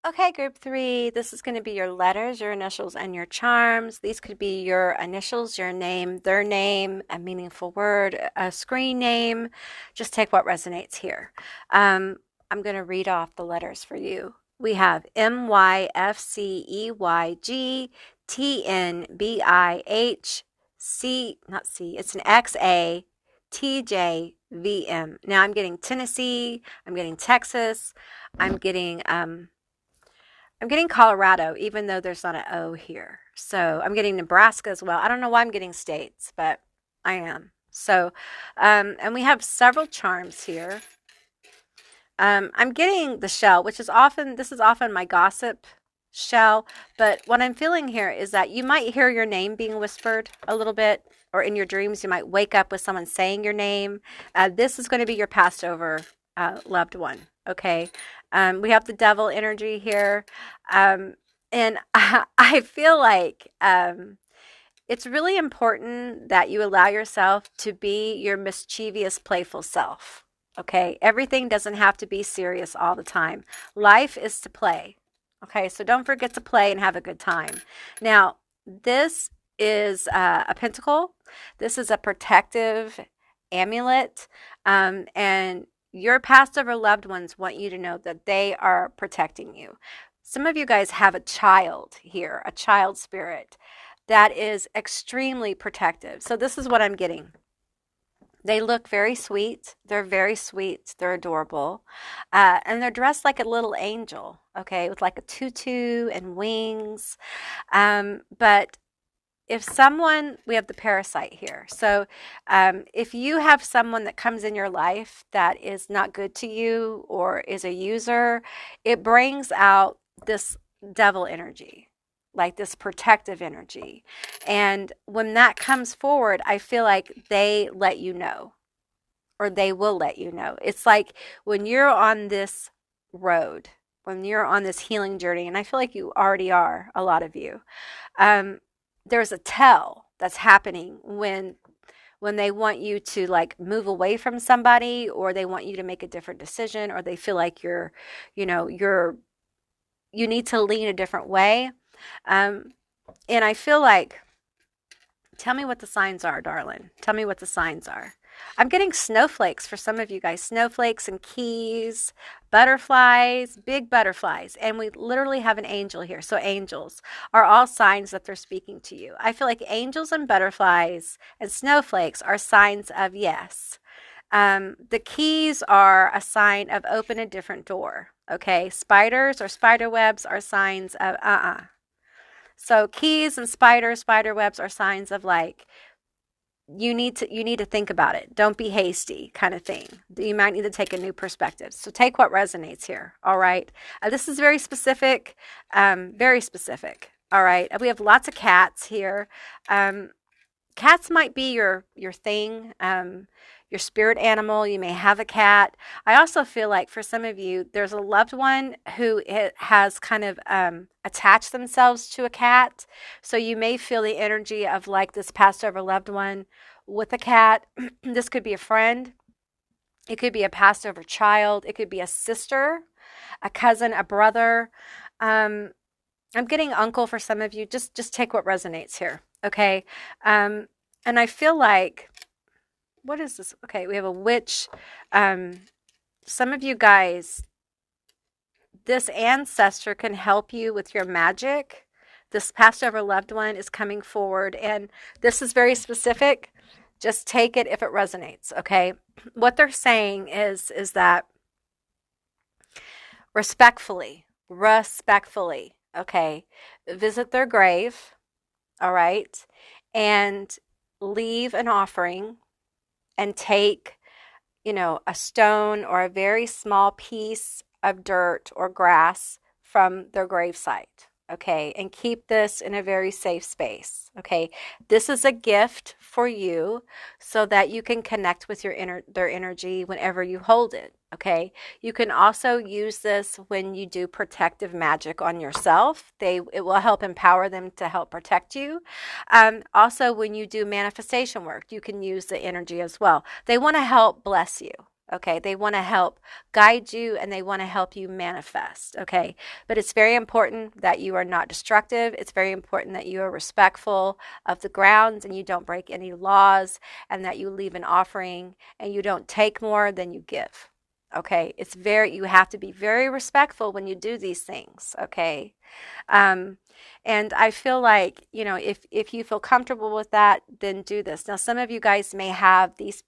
Okay, group 3, this is going to be your letters, your initials, and your charms. These could be your initials, your name, their name, a meaningful word, a screen name. Just take what resonates here. I'm going to read off the letters for you. We have MYFCEYGTNBIH, not C, it's an XATJVM. Now I'm getting Tennessee, I'm getting Texas, I'm getting Colorado, even though there's not an O here. So I'm getting Nebraska as well. I don't know why I'm getting states, but I am. So, and we have several charms here. I'm getting the shell, which is often, this is often my gossip shell. But what I'm feeling here is that you might hear your name being whispered a little bit, or in your dreams, you might wake up with someone saying your name. This is going to be your passed over loved one. Okay. We have the devil energy here. And I feel like it's really important that you allow yourself to be your mischievous, playful self. Okay. Everything doesn't have to be serious all the time. Life is to play. Okay. So don't forget to play and have a good time. Now, this is a pentacle. This is a protective amulet. And your past or loved ones want you to know that they are protecting you. Some of you guys have a child here, a child spirit that is extremely protective. So this is what I'm getting. They look very sweet. They're very sweet. They're adorable. And they're dressed like a little angel, okay, with like a tutu and wings. But if someone, we have the parasite here. So if you have someone that comes in your life that is not good to you or is a user, it brings out this devil energy, like this protective energy. And when that comes forward, I feel like they let you know, or they will let you know. It's like when you're on this road, when you're on this healing journey, and I feel like you already are, a lot of you, there's a tell that's happening when they want you to like move away from somebody, or they want you to make a different decision, or they feel like you need to lean a different way. And I feel like, tell me what the signs are, darling. Tell me what the signs are. I'm getting snowflakes for some of you guys. Snowflakes and keys, butterflies, big butterflies. And we literally have an angel here. So angels are all signs that they're speaking to you. I feel like angels and butterflies and snowflakes are signs of yes. The keys are a sign of open a different door. Okay. Spiders or spider webs are signs of So keys and spider webs are signs of like, you need to think about it. Don't be hasty, kind of thing. You might need to take a new perspective. So take what resonates here. All right. This is very specific. Very specific. All right. We have lots of cats here. Cats might be your thing. Your spirit animal. You may have a cat. I also feel like for some of you, there's a loved one who has kind of attached themselves to a cat. So you may feel the energy of like this passed over loved one with a cat. This could be a friend. It could be a passed over child. It could be a sister, a cousin, a brother. I'm getting uncle for some of you. Just take what resonates here. Okay. And I feel like, what is this? Okay, we have a witch. Some of you guys, this ancestor can help you with your magic. This passed over loved one is coming forward, and this is very specific. Just take it if it resonates, okay? What they're saying is that respectfully, okay, visit their grave, all right, and leave an offering and take, a stone or a very small piece of dirt or grass from their gravesite, okay? And keep this in a very safe space, okay? This is a gift for you so that you can connect with their energy whenever you hold it, okay? You can also use this when you do protective magic on yourself. It will help empower them to help protect you. Also, when you do manifestation work, you can use the energy as well. They want to help bless you. Okay, they want to help guide you, and they want to help you manifest. Okay, but it's very important that you are not destructive. It's very important that you are respectful of the grounds and you don't break any laws, and that you leave an offering and you don't take more than you give. Okay, you have to be very respectful when you do these things. Okay. And I feel like, if you feel comfortable with that, then do this. Now, some of you guys may have these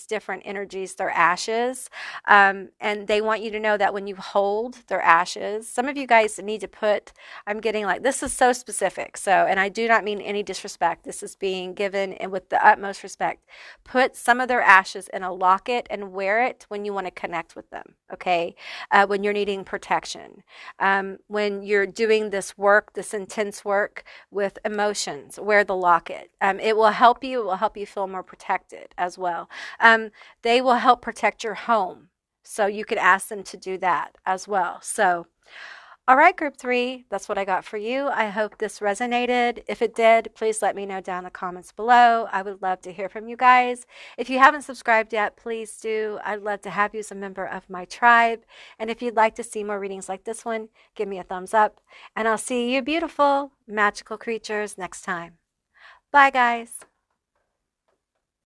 different energies, their ashes, and they want you to know that when you hold their ashes, some of you guys need to put, I'm getting like, this is so specific. So, and I do not mean any disrespect. This is being given and with the utmost respect. Put some of their ashes in a locket and wear it when you want to connect with them. Okay. When you're needing protection, when you're doing this work, this intense work with emotions, wear the locket. It will help you. It will help you feel more protected as well. They will help protect your home. So you could ask them to do that as well. So, all right, group 3, that's what I got for you. I hope this resonated. If it did, please let me know down in the comments below. I would love to hear from you guys. If you haven't subscribed yet, please do. I'd love to have you as a member of my tribe. And if you'd like to see more readings like this one, give me a thumbs up. And I'll see you beautiful, magical creatures next time. Bye, guys.